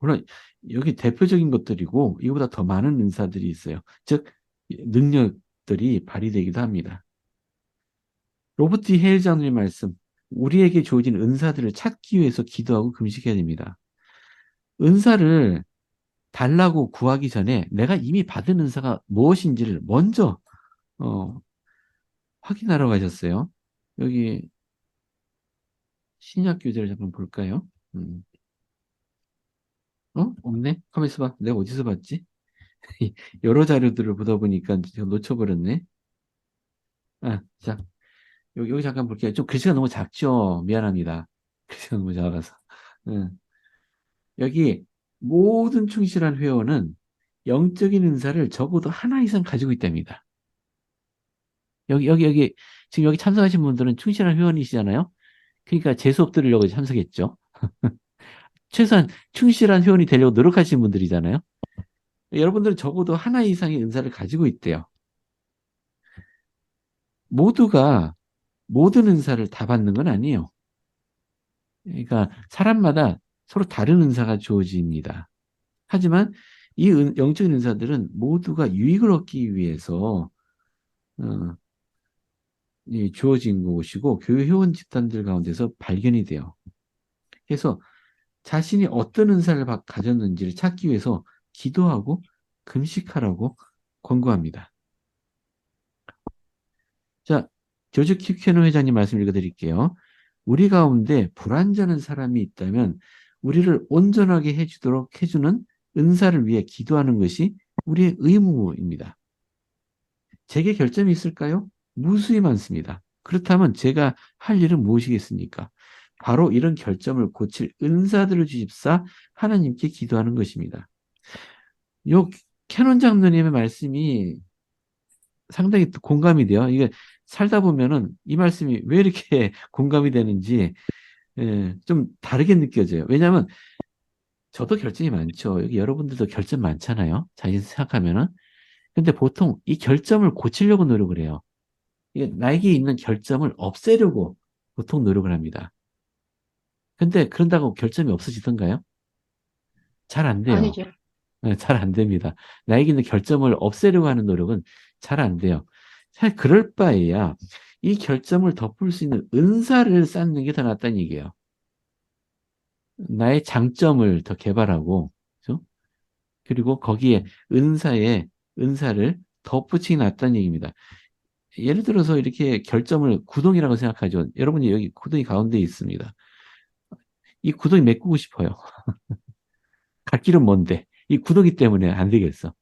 물론 여기 대표적인 것들이고 이거보다 더 많은 은사들이 있어요. 즉 능력들이 발휘되기도 합니다. 로버트 헤일 장로의 말씀, 우리에게 주어진 은사들을 찾기 위해서 기도하고 금식해야 됩니다. 은사를 달라고 구하기 전에 내가 이미 받은 은사가 무엇인지를 먼저 확인하러 가셨어요. 여기 신약 교재를 잠깐 볼까요? 없네? 가만 있어봐. 내가 어디서 봤지? 여러 자료들을 보다 보니까 제가 놓쳐버렸네. 자, 여기 잠깐 볼게요. 좀 글씨가 너무 작죠? 미안합니다. 글씨가 너무 작아서. 응. 여기 모든 충실한 회원은 영적인 은사를 적어도 하나 이상 가지고 있답니다. 여기, 지금 여기 참석하신 분들은 충실한 회원이시잖아요? 그러니까 제 수업 들으려고 참석했죠. 최소한 충실한 회원이 되려고 노력하시는 분들이잖아요. 여러분들은 적어도 하나 이상의 은사를 가지고 있대요. 모두가 모든 은사를 다 받는 건 아니에요. 그러니까 사람마다 서로 다른 은사가 주어집니다. 하지만 이 영적인 은사들은 모두가 유익을 얻기 위해서 주어진 것이고 교회 회원 집단들 가운데서 발견이 돼요. 그래서 자신이 어떤 은사를 가졌는지를 찾기 위해서 기도하고 금식하라고 권고합니다. 자, 조지 킵케너 회장님 말씀 읽어드릴게요. 우리 가운데 불완전한 사람이 있다면 우리를 온전하게 해주도록 해주는 은사를 위해 기도하는 것이 우리의 의무입니다. 제게 결점이 있을까요? 무수히 많습니다. 그렇다면 제가 할 일은 무엇이겠습니까? 바로 이런 결점을 고칠 은사들을 주십사 하나님께 기도하는 것입니다. 요 캐논 장로님의 말씀이 상당히 공감이 돼요. 이게 살다 보면은 이 말씀이 왜 이렇게 공감이 되는지 좀 다르게 느껴져요. 왜냐하면 저도 결점이 많죠. 여기 여러분들도 결점 많잖아요. 자신 생각하면은. 근데 보통 이 결점을 고치려고 노력을 해요. 이게 나에게 있는 결점을 없애려고 보통 노력을 합니다. 근데 그런다고 결점이 없어지던가요? 잘 안 돼요. 아니죠. 잘 안 됩니다. 나에게 있는 결점을 없애려고 하는 노력은 잘 안 돼요. 사실 그럴 바에야 이 결점을 덮을 수 있는 은사를 쌓는 게 더 낫다는 얘기예요. 나의 장점을 더 개발하고, 그렇죠? 그리고 거기에 은사를 덧붙이기 낫다는 얘기입니다. 예를 들어서 이렇게 결점을 구덩이라고 생각하죠. 여러분이 여기 구덩이 가운데 있습니다. 이 구덩이 메꾸고 싶어요. 갈 길은 먼데 이 구덩이 때문에 안 되겠어.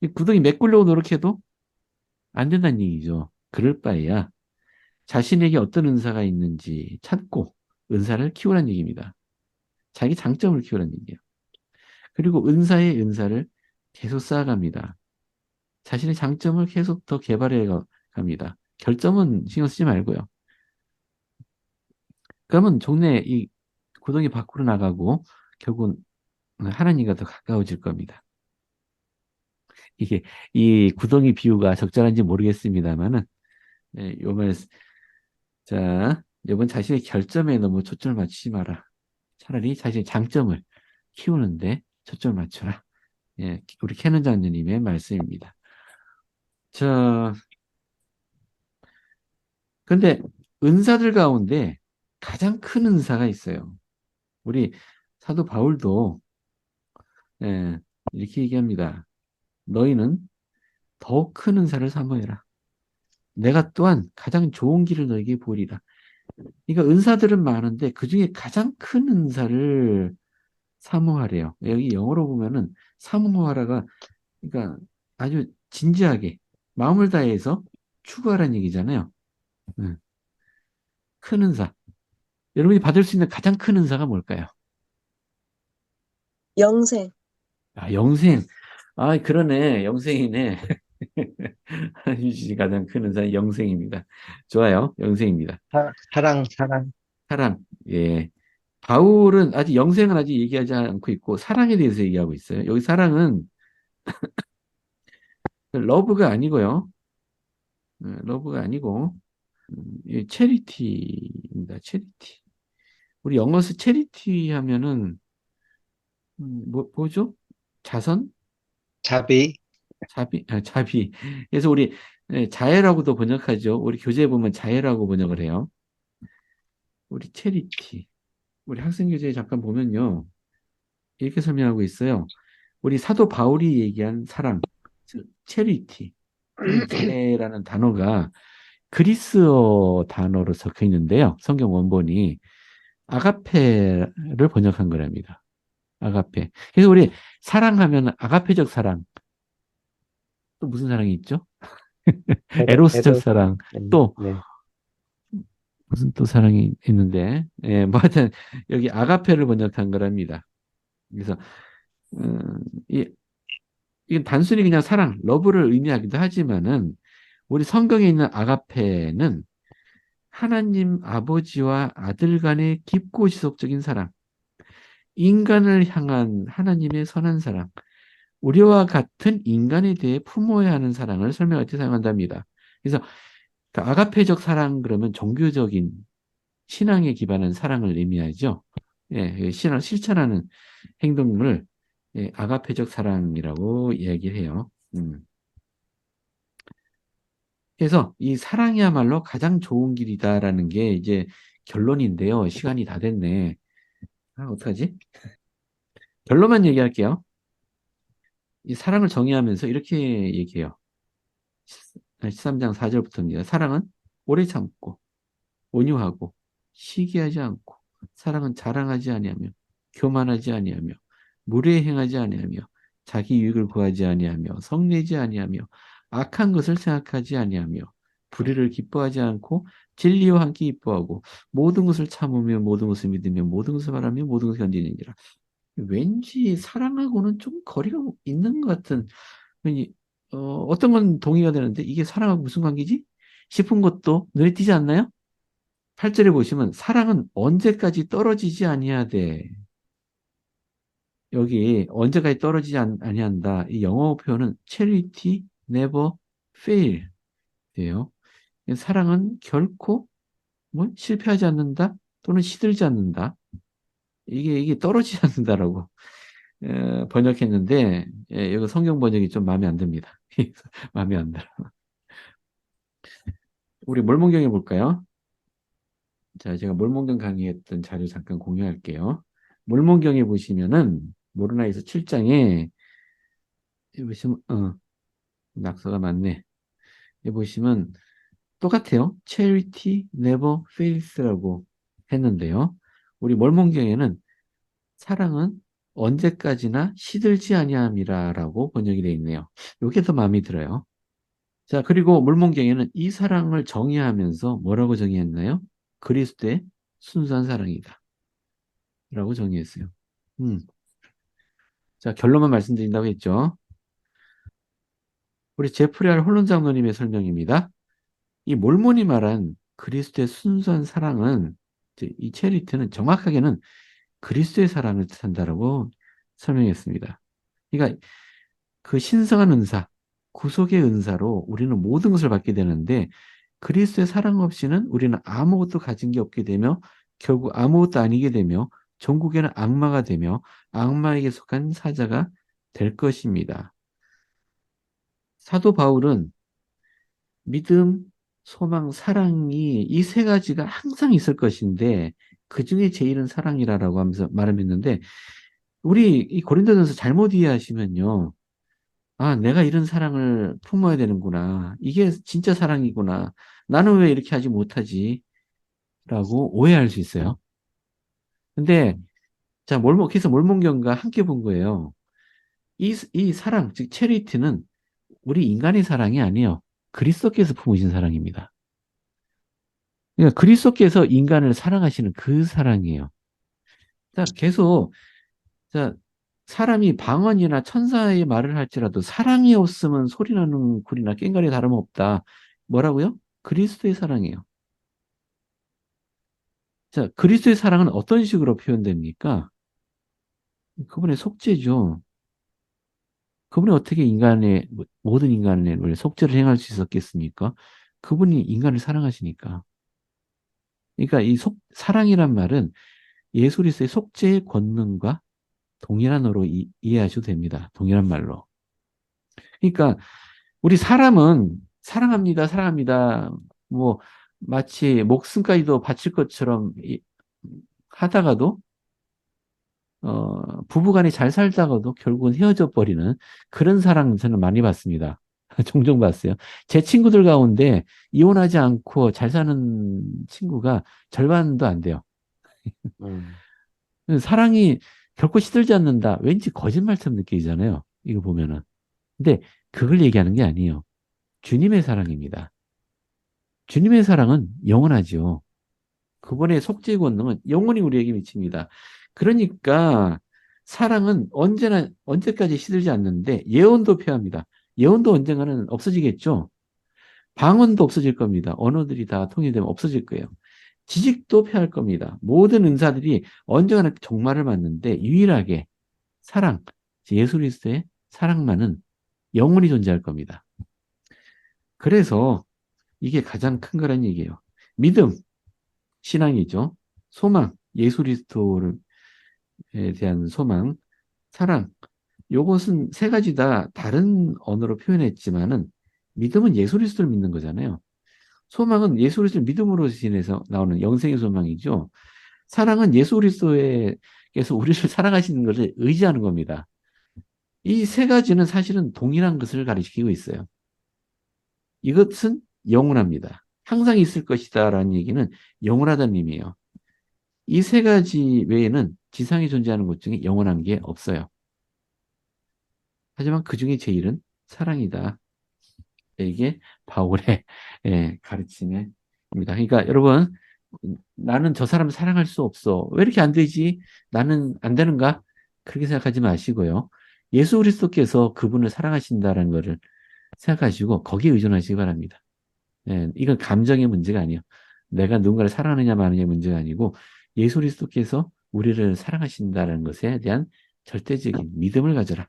이 구덩이 메꾸려고 노력해도 안 된다는 얘기죠. 그럴 바에야 자신에게 어떤 은사가 있는지 찾고 은사를 키우라는 얘기입니다. 자기 장점을 키우라는 얘기예요. 그리고 은사의 은사를 계속 쌓아갑니다. 자신의 장점을 계속 더 개발해 갑니다. 결점은 신경 쓰지 말고요. 그러면 종래 이 구덩이 밖으로 나가고 결국은 하나님과 더 가까워질 겁니다. 이게 이 구덩이 비유가 적절한지 모르겠습니다만은 요 말, 자, 여러분 자신의 결점에 너무 초점을 맞추지 마라. 차라리 자신의 장점을 키우는데 초점을 맞춰라. 예, 우리 캐논 장로님의 말씀입니다. 자, 근데 은사들 가운데 가장 큰 은사가 있어요. 우리 사도 바울도 이렇게 얘기합니다. 너희는 더 큰 은사를 사모해라. 내가 또한 가장 좋은 길을 너에게 보리라. 그러니까 은사들은 많은데 그 중에 가장 큰 은사를 사모하래요. 여기 영어로 보면은 사모하라가 그러니까 아주 진지하게 마음을 다해서 추구하라는 얘기잖아요. 응. 큰 은사. 여러분이 받을 수 있는 가장 큰 은사가 뭘까요? 영생. 아, 영생. 아, 그러네. 영생이네. 유진이 가장 큰 은사는 영생입니다. 좋아요. 영생입니다. 사랑. 사랑. 예. 바울은 아직 영생은 아직 얘기하지 않고 있고 사랑에 대해서 얘기하고 있어요. 여기 사랑은 러브가 아니고요. 러브가 아니고 체리티입니다. 체리티. 우리 영어에서 체리티 하면은 뭐죠? 자선? 자비. 자비. 그래서 우리 자애라고도 번역하죠. 우리 교재에 보면 자애라고 번역을 해요. 우리 체리티. 우리 학생 교재에 잠깐 보면요. 이렇게 설명하고 있어요. 우리 사도 바울이 얘기한 사랑, 즉 체리티, 자애라는 단어가 그리스어 단어로 적혀 있는데요. 성경 원본이 아가페를 번역한 거랍니다. 아가페. 그래서 우리 사랑하면 아가페적 사랑. 또 무슨 사랑이 있죠? 에로스적 사랑. 또 네. 무슨 또 사랑이 있는데, 예, 뭐 하여튼 여기 아가페를 번역한 거랍니다. 그래서 이 이건 단순히 그냥 사랑, 러브를 의미하기도 하지만은 우리 성경에 있는 아가페는 하나님 아버지와 아들 간의 깊고 지속적인 사랑, 인간을 향한 하나님의 선한 사랑, 우리와 같은 인간에 대해 품어야 하는 사랑을 설명할 때 사용한답니다. 그래서 그 아가페적 사랑 그러면 종교적인 신앙에 기반한 사랑을 의미하죠. 예, 신앙 실천하는 행동을 아가페적 사랑이라고 이야기를 해요. 그래서 이 사랑이야말로 가장 좋은 길이다라는 게 이제 결론인데요. 시간이 다 됐네. 아, 어떡하지? 결론만 얘기할게요. 이 사랑을 정의하면서 이렇게 얘기해요. 13장 4절부터입니다. 사랑은 오래 참고 온유하고 시기하지 않고 사랑은 자랑하지 아니하며 교만하지 아니하며 무례 행하지 아니하며 자기 유익을 구하지 아니하며 성내지 아니하며 악한 것을 생각하지 아니하며 불의를 기뻐하지 않고 진리와 함께 기뻐하고 모든 것을 참으며 모든 것을 믿으며 모든 것을 바라며 모든 것을 견디느니라. 왠지 사랑하고는 좀 거리가 있는 것 같은 어떤 건 동의가 되는데 이게 사랑하고 무슨 관계지? 싶은 것도 눈에 띄지 않나요? 8절에 보시면 사랑은 언제까지 떨어지지 아니하되 여기 언제까지 떨어지지 아니한다. 이 영어 표현은 charity never fail 예요. 사랑은 결코 뭐 실패하지 않는다 또는 시들지 않는다. 이게 떨어지지 않는다라고 번역했는데 여기 성경 번역이 좀 마음에 안 듭니다. 마음에 안 들어. 우리 몰몬경에 볼까요? 자, 제가 몰몬경 강의했던 자료 잠깐 공유할게요. 몰몬경에 보시면은 모르나에서 7장에 보시면 낙서가 많네. 여기 보시면 똑같아요. Charity never fails라고 했는데요. 우리 몰몬경에는 사랑은 언제까지나 시들지 아니함이라라고 번역이 되어 있네요. 이게 더 마음에 들어요. 자, 그리고 몰몬경에는 이 사랑을 정의하면서 뭐라고 정의했나요? 그리스도의 순수한 사랑이다. 라고 정의했어요. 음. 자, 결론만 말씀드린다고 했죠. 우리 제프리 알 홀론 장로님의 설명입니다. 이 몰몬이 말한 그리스도의 순수한 사랑은 이 체리티는 정확하게는 그리스도의 사랑을 뜻한다라고 설명했습니다. 그러니까 그 신성한 은사, 구속의 은사로 우리는 모든 것을 받게 되는데 그리스도의 사랑 없이는 우리는 아무것도 가진 게 없게 되며 결국 아무것도 아니게 되며 전국에는 악마가 되며 악마에게 속한 사자가 될 것입니다. 사도 바울은 믿음, 소망, 사랑이 이 세 가지가 항상 있을 것인데 그 중에 제일은 사랑이라고 하면서 말했는데 우리 이 고린도전서 잘못 이해하시면요. 아, 내가 이런 사랑을 품어야 되는구나. 이게 진짜 사랑이구나. 나는 왜 이렇게 하지 못하지? 라고 오해할 수 있어요. 근데 자, 그래서 몰몬경과 함께 본 거예요. 이 사랑, 즉, 체리티는 우리 인간의 사랑이 아니에요. 그리스도께서 품으신 사랑입니다. 그러니까 그리스도께서 인간을 사랑하시는 그 사랑이에요. 자, 계속, 자, 사람이 방언이나 천사의 말을 할지라도 사랑이 없으면 소리나는 굴이나 꽹과리에 다름없다. 뭐라고요? 그리스도의 사랑이에요. 자, 그리스도의 사랑은 어떤 식으로 표현됩니까? 그분의 속죄죠. 그분이 어떻게 모든 인간의 속죄를 행할 수 있었겠습니까? 그분이 인간을 사랑하시니까. 그러니까 사랑이란 말은 예수 그리스도의 속죄의 권능과 동일한 어로 이해하셔도 됩니다. 동일한 말로. 그러니까 우리 사람은 사랑합니다, 사랑합니다. 뭐 마치 목숨까지도 바칠 것처럼 하다가도 부부간에 잘 살다가도 결국은 헤어져 버리는 그런 사랑 저는 많이 봤습니다. 종종 봤어요. 제 친구들 가운데 이혼하지 않고 잘 사는 친구가 절반도 안 돼요. 사랑이 결코 시들지 않는다. 왠지 거짓말처럼 느껴지잖아요. 이거 보면은. 근데 그걸 얘기하는 게 아니에요. 주님의 사랑입니다. 주님의 사랑은 영원하죠. 그분의 속죄 권능은 영원히 우리에게 미칩니다. 그러니까 사랑은 언제까지 시들지 않는데 예언도 표합니다. 예언도 언젠가는 없어지겠죠. 방언도 없어질 겁니다. 언어들이 다 통일되면 없어질 거예요. 지식도 표할 겁니다. 모든 은사들이 언젠가는 종말을 맞는데 유일하게 사랑, 예수 그리스도의 사랑만은 영원히 존재할 겁니다. 그래서 이게 가장 큰 거란 얘기예요. 믿음, 신앙이죠. 소망, 예수 그리스도에 대한 소망, 사랑. 요것은 세 가지 다 다른 언어로 표현했지만은 믿음은 예수 그리스도를 믿는 거잖아요. 소망은 예수 그리스도를 믿음으로 지내서 나오는 영생의 소망이죠. 사랑은 예수 그리스도께서 우리를 사랑하시는 것을 의지하는 겁니다. 이 세 가지는 사실은 동일한 것을 가리키고 있어요. 이것은 영원합니다. 항상 있을 것이다라는 얘기는 영원하다는 의미예요. 이 세 가지 외에는 지상에 존재하는 것 중에 영원한 게 없어요. 하지만 그 중에 제일은 사랑이다. 이게 바울의 가르침입니다. 그러니까 여러분, 나는 저 사람을 사랑할 수 없어. 왜 이렇게 안 되지? 나는 안 되는가? 그렇게 생각하지 마시고요. 예수 그리스도께서 그분을 사랑하신다는 것을 생각하시고 거기에 의존하시기 바랍니다. 이건 감정의 문제가 아니에요. 내가 누군가를 사랑하느냐 마느냐의 문제가 아니고 예수 그리스도께서 우리를 사랑하신다는 것에 대한 절대적인 믿음을 가져라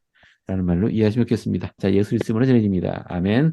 라는 말로 이해하시면 좋겠습니다. 자, 예수 그리스도로 전해집니다. 아멘.